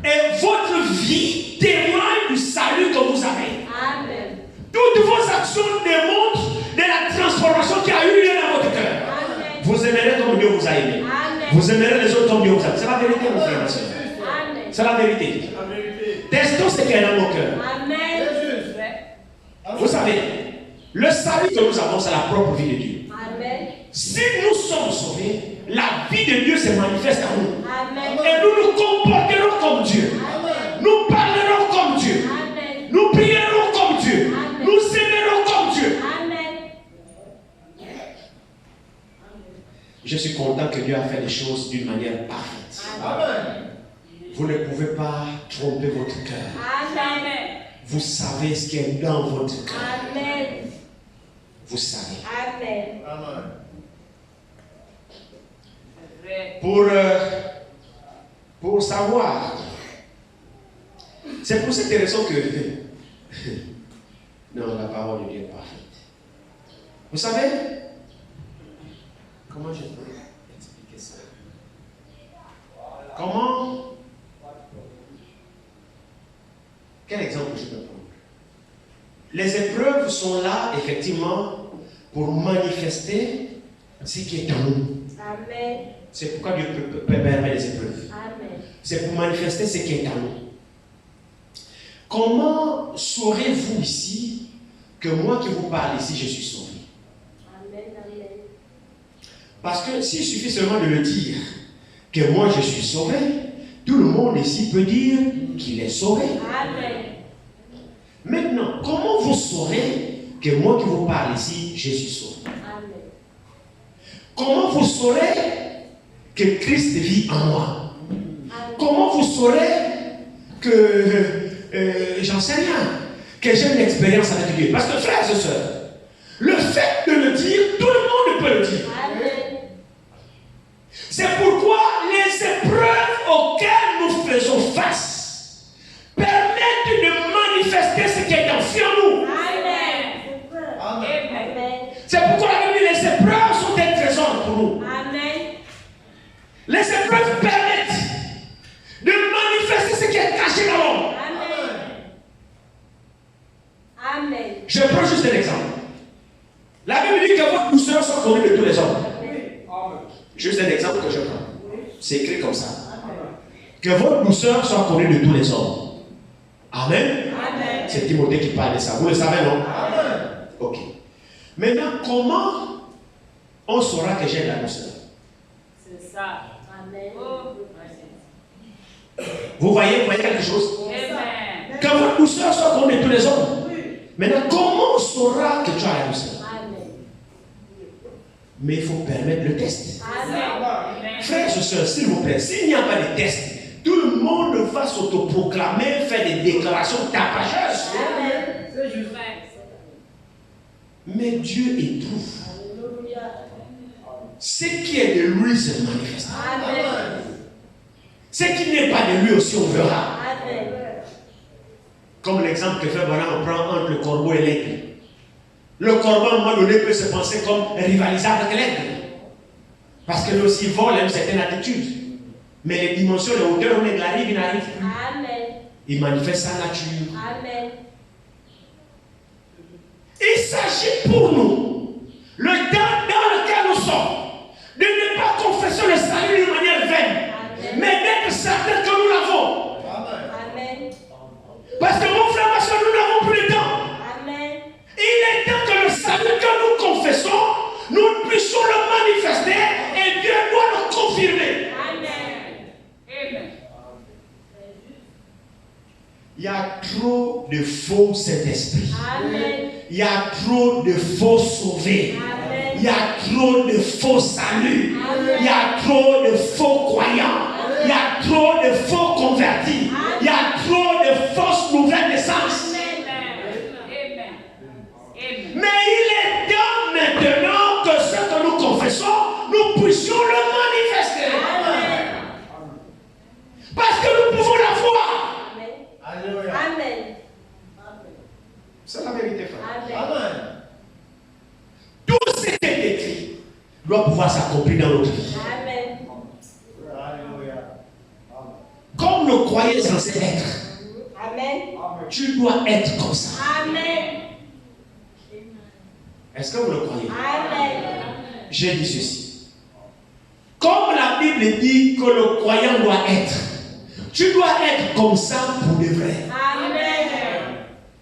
Et votre vie témoigne du salut que vous avez. Toutes vos actions démontrent de la transformation qui a eu lieu dans votre cœur. Vous aimerez comme Dieu vous a aimé. Vous aimerez les autres comme Dieu vous a aimé. C'est la vérité, mon frère, ma soeur. C'est la vérité. Testons ce qu'il y a dans nos cœurs. Vous savez, le salut que nous avons, c'est la propre vie de Dieu. Si nous sommes sauvés, la vie de Dieu se manifeste en nous. Et nous nous comporterons comme Dieu. Nous parlerons comme Dieu. Nous prierons comme Dieu. Nous aimerons comme Dieu. Je suis content que Dieu a fait les choses d'une manière parfaite. Vous ne pouvez pas tromper votre cœur. Vous savez ce qui est dans votre cœur. Vous savez. Pour savoir. C'est pour cette raison que non, la parole de Dieu est parfaite. Vous savez comment je peux expliquer ça? Comment? Quel exemple je peux prendre? Les épreuves sont là effectivement pour manifester ce qui est en nous. C'est pourquoi Dieu permet les épreuves. C'est pour manifester ce qui est en nous. comment saurez-vous ici que moi qui vous parle ici, je suis sauvé? Amen. Parce que s'il suffit seulement de le dire, que moi je suis sauvé, tout le monde ici peut dire qu'il est sauvé. Amen. Maintenant, comment vous saurez que moi qui vous parle ici, je suis sauvé? Amen. Comment vous saurez que Christ vit en moi? Comment vous saurez que, j'en sais rien, que j'ai une expérience avec Dieu? Parce que frères et sœurs, le fait de le dire, tout le monde peut le dire. Amen. C'est pourquoi les épreuves auxquelles nous faisons face permettent de manifester ce qui est enfui en nous. Amen. Amen. C'est pourquoi la Bible dit les épreuves sont des trésors pour nous. Amen. Les épreuves permettent de manifester ce qui est caché dans l'homme. Amen. Amen. Je prends juste un exemple. La Bible dit que votre douceur soit connue de tous les hommes. Juste un exemple que je prends. C'est écrit comme ça. Que votre douceur soit connue de tous les hommes. Amen. Amen. C'est Timothée qui parle de ça. Vous le savez, non? Amen. Ok. Maintenant, comment on saura que j'ai de la douceur? C'est ça. Amen. Vous voyez quelque chose? Amen. Que votre douceur soit connue de tous les hommes. Maintenant, comment on saura que tu as la douceur? Amen. Mais il faut permettre le test. Amen. Frères et sœurs, s'il vous plaît, s'il n'y a pas de test, tout le monde va s'autoproclamer, faire des déclarations tapageuses. Amen. C'est juste. Mais Dieu éprouve. Alléluia. Ce qui est de lui se manifeste. Amen. Ce qui n'est pas de lui aussi, on verra. Amen. Comme l'exemple que fait Bernard, on prend entre le corbeau et l'aigle. Le corbeau, à un moment donné, peut se penser comme rivalisant avec l'aigle. Parce que lui aussi vole à une certaine attitude. Mais les dimensions, les hauteurs où l'aigle arrive, il n'arrive plus. Amen. Il manifeste sa nature. Amen. Il s'agit pour nous, le temps dans lequel nous sommes, de ne pas confesser le salut d'une manière vaine, mais d'être certain que nous l'avons. Amen. Parce que mon frère, ma soeur, nous n'avons plus de temps. Amen. Il est temps que le salut que nous confessons, nous puissions le manifester et Dieu doit le confirmer. Amen. Amen. Il y a trop de faux Saint-Esprit. Amen. Il y a trop de faux sauvés. Amen. Il y a trop de faux saluts. Amen. Il y a trop de faux croyants. Il y a trop de faux convertis. Il y a trop de fausses nouvelles naissances. Amen. Mais il est temps maintenant que ce que nous confessons, nous puissions le manifester. Amen. Parce que nous pouvons la voir. Alléluia. Amen. C'est la vérité, frère. Amen. Amen. Tout ce qui est écrit doit pouvoir s'accomplir dans notre vie. Amen. Alléluia. Comme le croyais censé être, Amen. tu dois être comme ça. Amen. Est-ce que vous le croyez? Amen. J'ai dit ceci. Comme la Bible dit que le croyant doit être, tu dois être comme ça pour de vrai. Amen.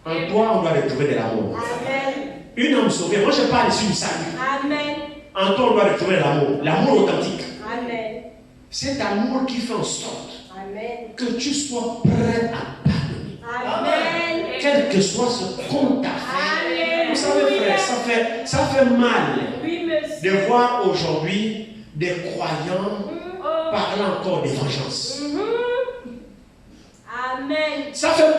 En toi, on doit retrouver de l'amour. Amen. Une âme sauvée, moi je parle ici du salut. Amen. En toi, on doit retrouver de l'amour. L'amour authentique. Amen. Cet amour qui fait en sorte Amen. que tu sois prêt à pardonner. Amen. Quel que soit ce qu'on t'a fait. Alléluia. Vous savez, frère, ça fait mal Oui, monsieur. de voir aujourd'hui des croyants parler encore de vengeance. Amen. Ça fait mal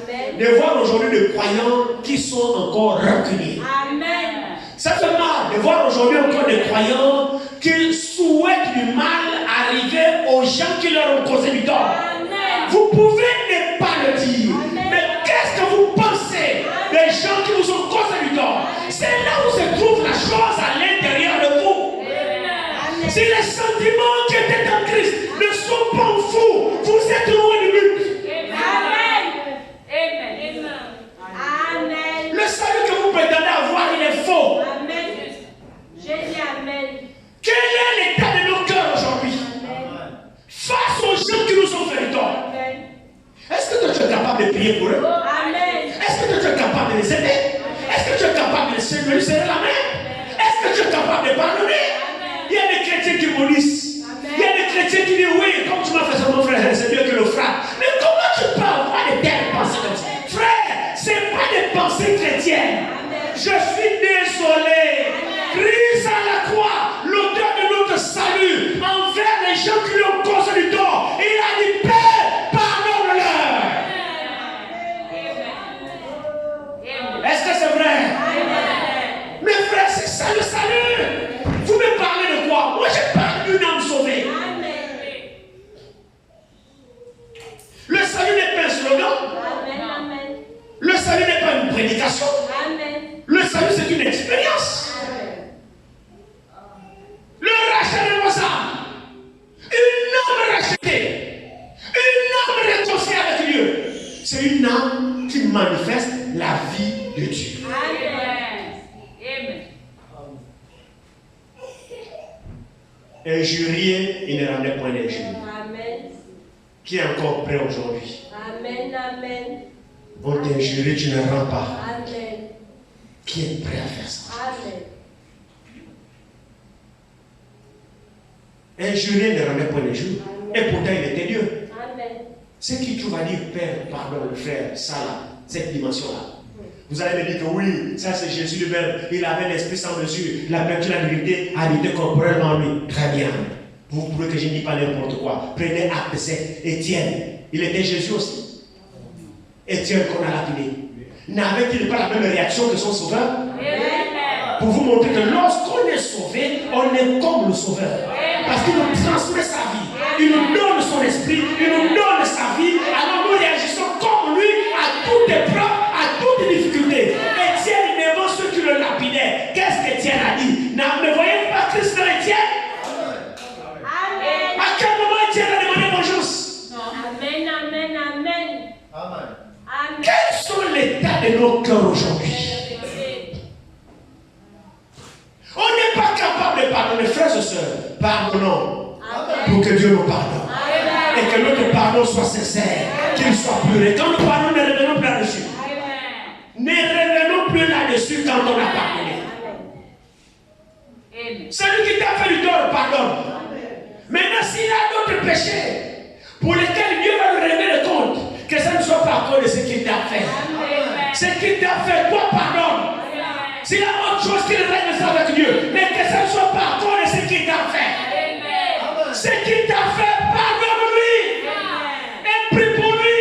Amen. de voir aujourd'hui des croyants qui sont encore rancuniers. Amen. Ça fait mal de voir aujourd'hui encore des croyants qui souhaitent du mal arriver aux gens qui leur ont causé du tort. Amen. Vous pouvez ne pas le dire, Amen. mais qu'est-ce que vous pensez des gens qui vous ont causé du tort? C'est là où se trouve la chose à l'intérieur de vous. Amen. Si les sentiments qui étaient en Christ ne sont pas en vous, vous êtes loin du but. Amen. Amen. Amen. Le salut que vous prétendez avoir, il est faux. Amen. J'ai dit Amen. Quel est l'état de nos cœurs aujourd'hui Amen. face aux gens qui nous ont fait du tort? Amen. Est-ce que toi, tu es capable capable de prier pour eux? Est-ce que tu es capable de les aider? Est-ce que tu es capable de lui serrer la main? Est-ce que tu es capable de pardonner? Il y a des chrétiens qui maudissent. Il y a des chrétiens qui disent oui, comme tu m'as fait ça, mon frère, c'est mieux que le frère. Mais comment tu peux avoir de telles pensées comme ça? Frère, ce n'est pas des pensées chrétiennes. Je suis désolé. Christ à la croix, l'auteur de notre salut, envers les gens qui lui ont causé du tort, il a dit Père, pardonne-leur. Est-ce que c'est vrai? Mes frères, c'est ça le salut. Vous me parlez de quoi? Moi, je parle d'une âme sauvée. Le salut n'est pas un slogan. Le salut n'est pas une prédication. Le salut, c'est une expérience. Le rachat de nos âmes. Une âme rachetée. Une âme réconciliée avec Dieu. C'est une âme qui manifeste la vie de Dieu. Injurier, il ne rendait point d'injure. Qui est encore prêt aujourd'hui? On t'injurie, tu ne rends pas. Qui est prêt à faire ça? Injurier ne rendait point d'injure. Et pourtant, il était Dieu. C'est qui tu vas dire, Père, pardon, le frère, ça là, cette dimension-là. Vous allez me dire que oui, ça c'est Jésus le Verbe. Il avait l'Esprit sans mesure. La vertu, la vérité, habité corporellement en lui. Très bien. Vous pouvez que je ne dis pas n'importe quoi. Prenez acte 7. Étienne, il était Jésus aussi. Étienne qu'on a lapidé. N'avait-il pas la même réaction que son sauveur? Pour vous montrer que lorsqu'on est sauvé, on est comme le sauveur. Parce qu'il nous transmet sa vie. Il nous donne son esprit. Il nous donne sa vie. Alors nous réagissons comme lui à toute épreuve, à toute difficulté. Étienne, devant ceux qui le lapidaient, qu'est-ce qu'Étienne a dit? Ne voyez pas Christ dans Étienne? À quel moment Étienne a demandé vengeance? Quels sont l'état de nos cœurs aujourd'hui? On n'est pas capable de pardonner, frères et sœurs. Pardonnons pour que Dieu nous pardonne. Et que notre pardon soit sincère, qu'il soit pur. Quand nous pardonnons, ne revenons plus là-dessus. Ne revenons plus là-dessus quand on a pardonné. Celui qui t'a fait du tort, pardonne. Maintenant, s'il y a d'autres péchés pour lesquels Dieu va nous régler le compte, que ça ne soit pas à cause de ce qu'il t'a fait. Ce qu'il t'a fait, toi pardonne. S'il y a autre chose qu'il règle ça avec Dieu, mais que ça ne soit pas à cause de ce qu'il t'a fait. Ce qu'il t'a fait, pardonne-lui. Et prie pour lui.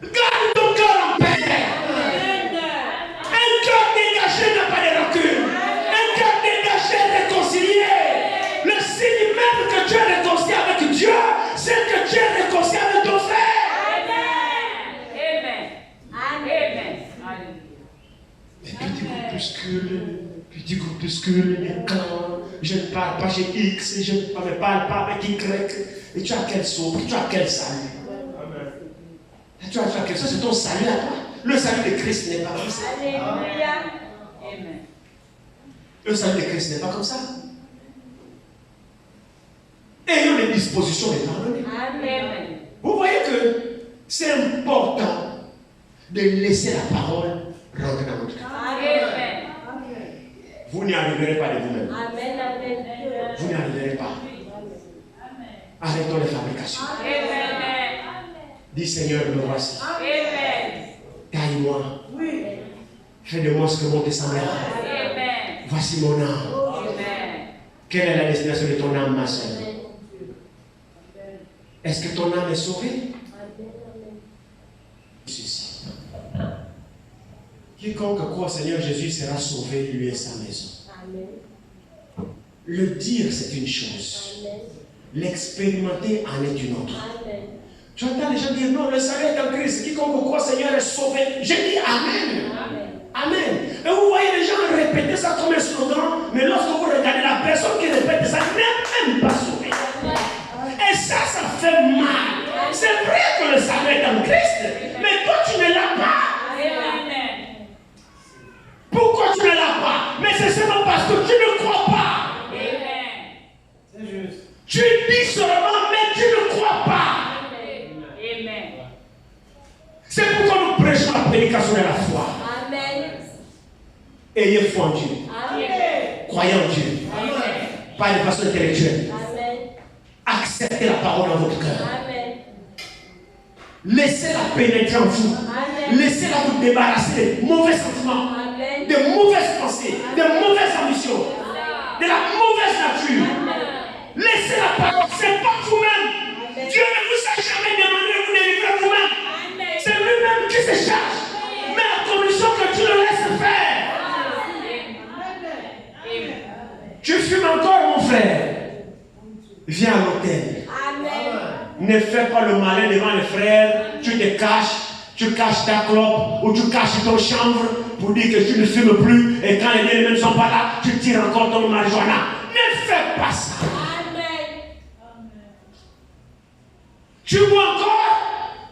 Garde ton cœur en paix. Un cœur dégagé n'a pas de rancune. Un cœur dégagé, réconcilié. Le signe même que tu es réconcilié avec Dieu, c'est que tu es réconcilié avec ton frère. Petit groupuscule, les camps, je ne parle pas chez X, je ne parle pas avec Y. Et tu as quel saut, tu as quel salut? Tu as quel salut, c'est ton salut à toi. Le salut de Christ n'est pas comme ça. Le salut de Christ n'est pas comme ça. Ayons les dispositions de pardonner. Vous voyez que c'est important de laisser la parole rentrer dans notre cœur. Vous n'y arriverez pas de vous-même. Vous n'y arriverez pas. Arrêtons les fabrications. Dis Seigneur, me voici. Taille-moi. Fais de moi ce que mon destin est. Voici mon âme. Quelle est la destination de ton âme, ma soeur? Est-ce que ton âme est sauvée? Ceci. Quiconque croit au Seigneur Jésus sera sauvé, lui et sa maison. Amen. Le dire, c'est une chose. L'expérimenter en est une autre. Amen. Tu entends les gens dire non, le salut est en Christ. Quiconque croit au Seigneur est sauvé. J'ai dit Amen. Amen. Amen. Et vous voyez les gens répéter ça comme un slogan, mais lorsque vous regardez la personne qui répète ça, n'est même pas sauvée. Et ça fait mal. C'est vrai que le salut est en Christ, mais toi tu ne l'as pas. Pourquoi tu ne l'as pas? Mais c'est seulement parce que tu ne crois pas. C'est juste. Tu dis seulement, mais tu ne crois pas. Amen. l'application de la foi. Amen. Ayez foi en Dieu. Amen. Croyez en Dieu. Pas de façon intellectuelle. Amen. Acceptez la parole dans votre cœur. Amen. Laissez-la pénétrer en vous. Amen. Laissez-la vous débarrasser des mauvais sentiments, Amen. des mauvaises pensées, des mauvaises ambitions, de la mauvaise nature. Laissez la parole. C'est pas vous-même. Dieu ne vous a jamais demandé de vous délivrer vous-même. C'est lui-même qui se charge. Mais à condition que tu le laisses faire. Tu fumes encore, mon frère. Viens à l'hôtel. Ne fais pas le malin devant les frères. Tu te caches. Tu caches ta clope ou tu caches ton chambre pour dire que tu ne fumes plus. Et quand les bien ne sont pas là, tu tires encore ton marijuana. Ne fais pas ça. Tu bois encore.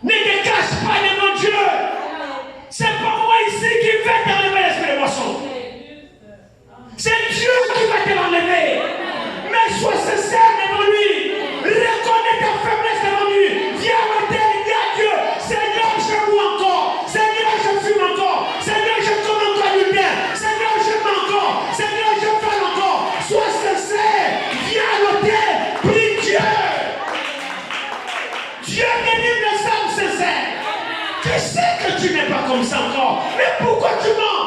Ne te cache pas devant Dieu. C'est pas moi ici qui vais t'enlever l'esprit de boisson. C'est Dieu qui va te l'enlever. Mais sois sincère devant lui. Reconnais ta faiblesse devant lui. Viens à l'autel, dis à Dieu, Seigneur, je bois encore. Seigneur, je fume encore. Seigneur, je commets encore du bien. Seigneur, je mens encore. Seigneur, je parle encore. Sois sincère. Viens à l'autel. Prie Dieu. Dieu délivre les âmes sincères. Tu sais que tu n'es pas comme ça encore. Mais pourquoi tu mens?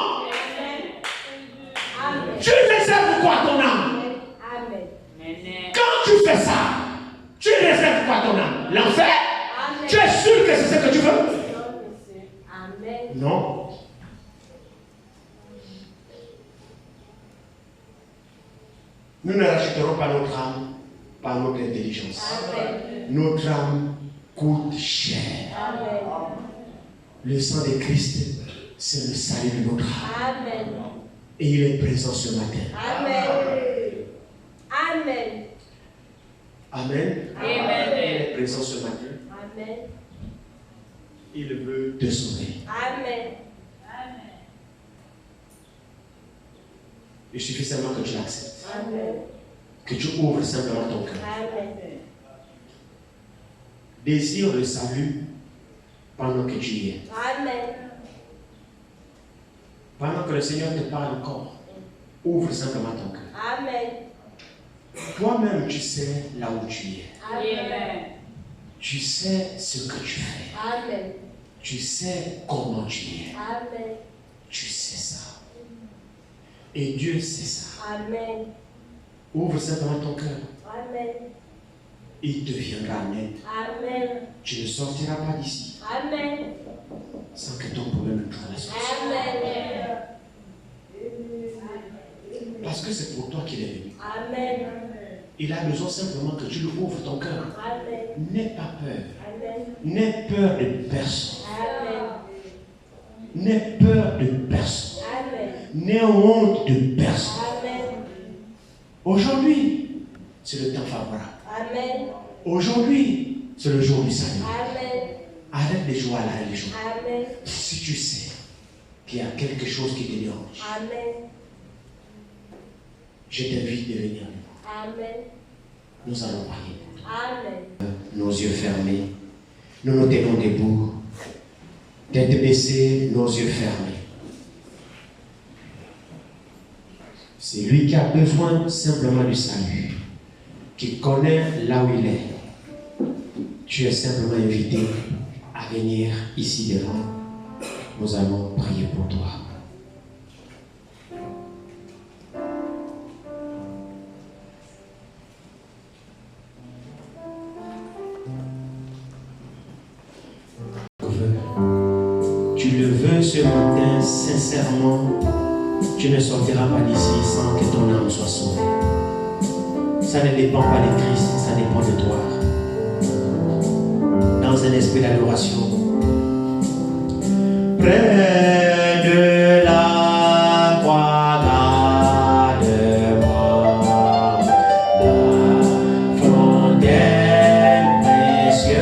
Tu réserves quoi à ton âme? Quand tu fais ça, tu réserves quoi à ton âme? L'enfer? Tu es sûr que c'est ce que tu veux? Non. Nous ne rachèterons pas notre âme par notre intelligence. Notre âme coûte cher. Le sang de Christ, c'est le salut de notre âme. Et il est présent ce matin. Amen. Amen. Amen. Amen. Il est présent ce matin. Amen. Il veut te sauver. Amen. Il suffit seulement que tu l'acceptes. Amen. Que tu ouvres simplement ton cœur. Amen. Désire le salut pendant que tu y es. Amen. Pendant que le Seigneur te parle encore, ouvre simplement ton cœur. Amen. Toi-même, tu sais là où tu es. Amen. Tu sais ce que tu fais. Amen. Tu sais comment tu es. Amen. Tu sais ça. Et Dieu sait ça. Amen. Ouvre simplement ton cœur. Amen. Il te viendra en aide. Amen. Tu ne sortiras pas d'ici Amen. sans que ton problème ne trouve la solution. Amen. Parce que c'est pour toi qu'il est venu. Amen. Il a besoin simplement que tu lui ouvres ton cœur. Amen. N'aie pas peur. Amen. N'aie peur de personne. Amen. N'aie peur de personne. Amen. N'aie honte de personne. Amen. Aujourd'hui, c'est le temps favorable. Amen. Aujourd'hui, c'est le jour du salut. Amen. Arrête de jouer à la religion. Amen. Si tu sais qu'il y a quelque chose qui te dérange, Amen. je t'invite de venir. Amen. Nous allons prier. Amen. Nos yeux fermés, nous nous tenons debout, tête baissée, nos yeux fermés. C'est lui qui a besoin simplement du salut, qui connaît là où il est. Tu es simplement invité à venir ici devant. Nous allons prier pour toi. Tu le veux ce matin sincèrement, tu ne sortiras pas d'ici sans que ton âme soit sauvée. Ça ne dépend pas de Christ, ça dépend de toi. Dans un esprit d'adoration, près de la croix, garde-moi la fontaine précieuse.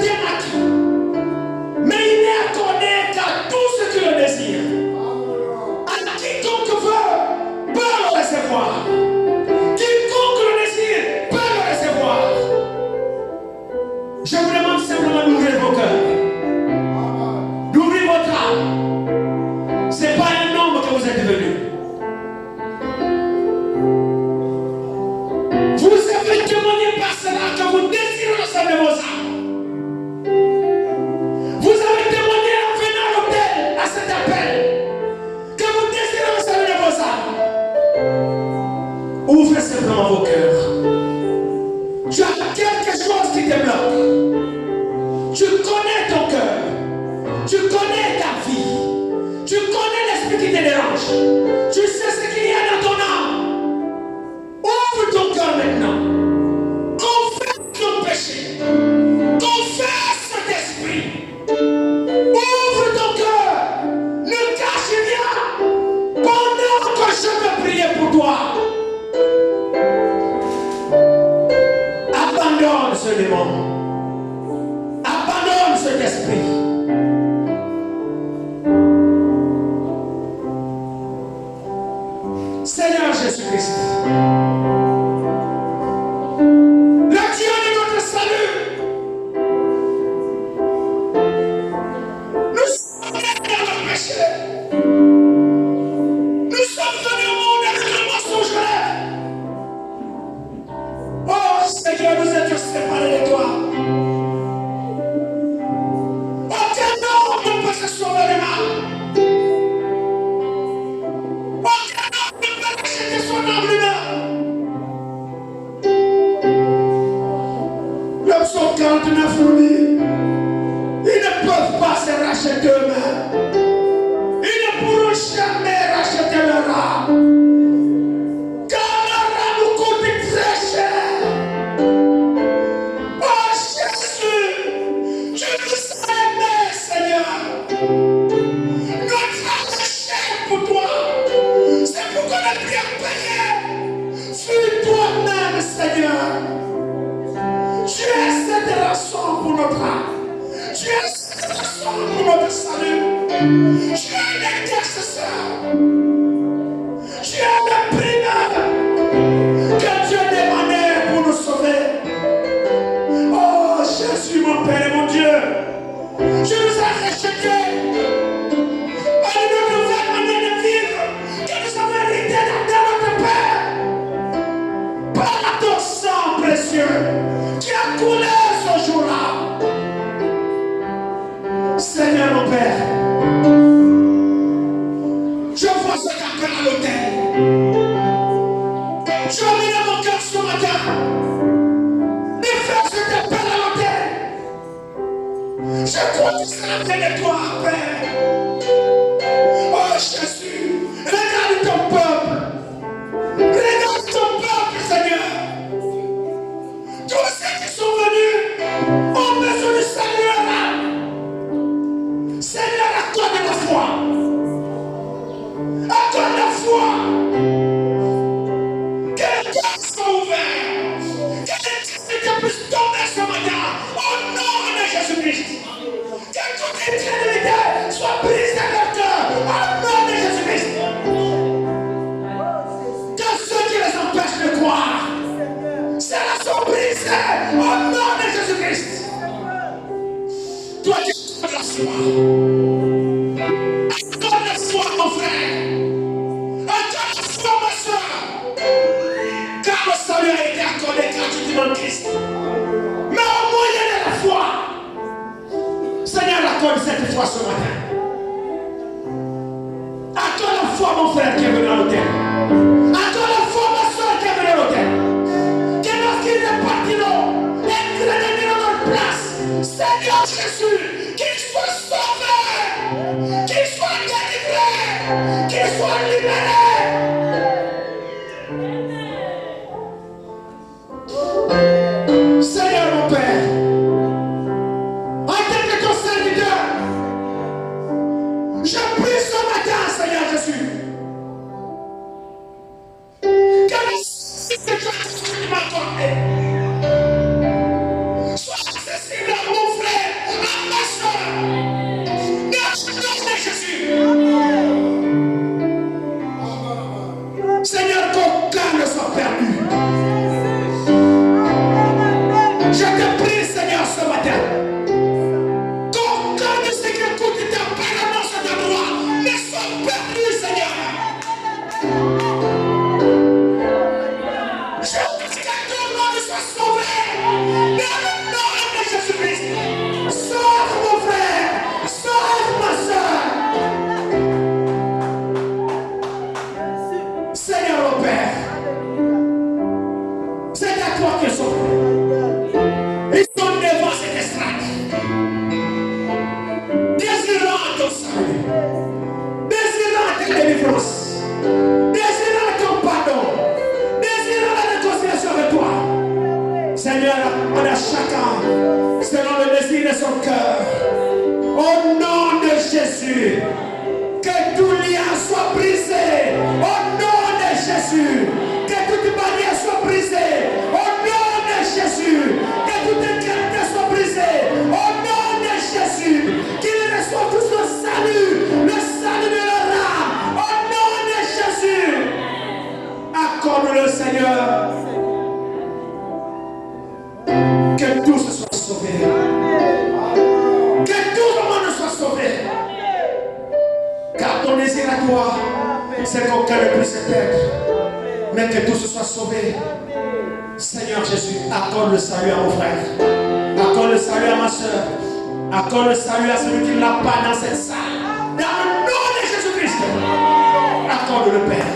c'était acquis. Mais il n'est accordé qu'à tous ceux qui le désirent. À quiconque veut, peut le recevoir. Quiconque le désire, peut le recevoir. Je vous demande simplement d'ouvrir vos cœurs. D'ouvrir votre âme. Ce n'est pas un nombre que vous êtes devenu. Vous avez témoigné par cela que vous désirez le salut de vos âmes. Vous avez témoigné en venant à l'hôtel à cet appel que vous désirez le salut de vos âmes. Ouvrez simplement vos cœurs. Tu as quelque chose qui te bloque. Tu connais ton cœur. Tu connais ta vie. Tu connais l'esprit qui te dérange. Tu sais ce qu'il y a dans ton âme. Ouvre ton cœur maintenant. Confesse ton péché. Confesse cet esprit. Ouvre ton cœur. Ne cache rien. Pendant que je vais prier pour toi. Abandonne ce démon. Abandonne cet esprit. Seigneur Jésus-Christ, le Dieu de notre salut, nous sommes nés dans le péché. Nous sommes venus au monde avec le mensonge. Oh Seigneur, nous étions séparés de toi. Aucun homme ne peut se sauver du mal. Aucun homme ne peut acheter son âme lui-même. Le psaume 49 nous dit, ils ne peuvent pas se racheter eux-mêmes. Ils ne pourront jamais racheter leur âme. Car leur âme nous coûte très cher. Oh Jésus, tu nous as aimés, Seigneur. Notre âme est chère pour toi. C'est pourquoi la prière payée. Fuis toi-même, Seigneur. Tu es cette rançon pour notre âme. Tu es cette rançon pour notre salut. Tu es l'intercesseur. Tu es le primeur que Dieu demandait pour nous sauver. Oh Jésus, mon Père et mon Dieu, tu nous as rejetés. À une nouvelle manière de vivre que nous avons hérité de notre Père. Par ton sang précieux qui a coulé ce jour-là. Seigneur mon Père, je vois cet appel à l'autel. Je mets dans mon cœur ce matin de faire cet appel à l'autel. Je crois que c'est la fin de toi, Père. Oh Jésus, regarde ton peuple. Regarde ton peuple, Seigneur. Tous ceux qui sont venus ont besoin du Seigneur. Seigneur, accorde la foi. Accorde la foi. Que les cœurs soient ouverts. Que les puissent tomber ce matin. Au nom de Jésus-Christ. Que toute éternité soit brisée dans leur cœur. Au nom de Jésus-Christ. Que ceux qui les empêchent de croire, cela soit brisé. Au nom de Jésus-Christ. Toi, tu as la foi. Accorde la foi, mon frère. Accorde la foi, ma soeur. Car le salut a été accordé gratuitement en Christ. Mais au moyen de la foi, Seigneur, accorde cette foi ce matin. Accorde la foi, mon frère qui est venu à l'hôtel. Accorde la foi, ma soeur qui est venue à l'hôtel. Que lorsqu'ils repartiront, et qu'ils reviennent dans leur place, Seigneur Jésus, qu'ils soient sauvés, qu'ils soient délivrés, qu'ils soient libérés. Seigneur mon Père, en tant que ton serviteur, je prie ce matin, Seigneur Jésus, que le Seigneur que tu m'as accordé soit accessible à mon frère. selon le désir de son cœur. Au nom de Jésus, que tout lien soit brisé. Au nom de Jésus, que toute barrière soit brisée. Au nom de Jésus, que toute inquiétude soit brisée. Au nom de Jésus, qu'il reçoive tout le salut de leur âme. Au nom de Jésus, accorde-le, Seigneur. Que tous soient sauvés. Que tout le monde soit sauvé. Car ton désir à toi, c'est qu'aucun ne puisse être, mais que tous soient sauvés. Seigneur Jésus, accorde le salut à mon frère. Accorde le salut à ma soeur. Accorde le salut à celui qui ne l'a pas dans cette salle. Dans le nom de Jésus-Christ. Accorde le Père.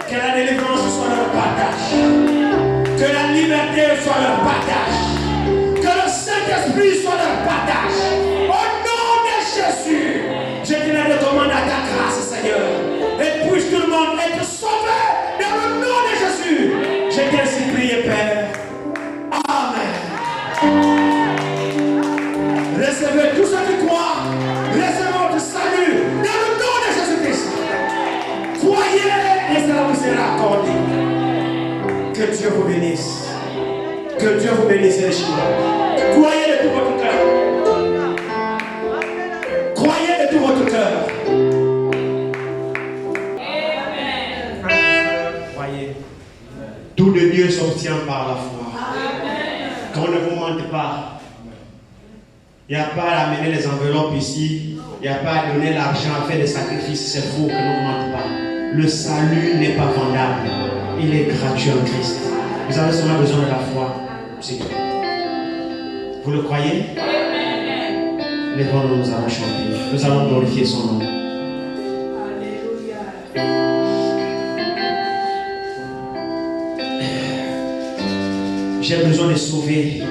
Que la délivrance soit leur partage. Que la liberté soit leur partage. Que le Saint-Esprit soit leur partage. Au nom de Jésus, je te la recommande à ta grâce, Seigneur. Et puisse tout le monde être sauvé dans le nom de Jésus. Je t'ai ainsi prié, Père. Amen. Recevez tous ceux qui croient. Recevez votre salut dans le nom de Jésus-Christ. Croyez et cela vous sera accordé. Que Dieu vous bénisse. Que Dieu vous bénisse, les Chinois. Croyez de tout votre cœur. Croyez de tout votre cœur. Croyez. Tout de Dieu s'obtient par la foi. Qu'on ne vous mente pas. Il n'y a pas à amener les enveloppes ici. Il n'y a pas à donner l'argent, à faire des sacrifices. C'est faux, que ne vous mente pas. Le salut n'est pas vendable. Il est gratuit en Christ. Vous avez seulement besoin de la foi. C'est tout. Vous le croyez? Lèvons-nous, nous allons chanter. Nous allons glorifier son nom. J'ai besoin de sauver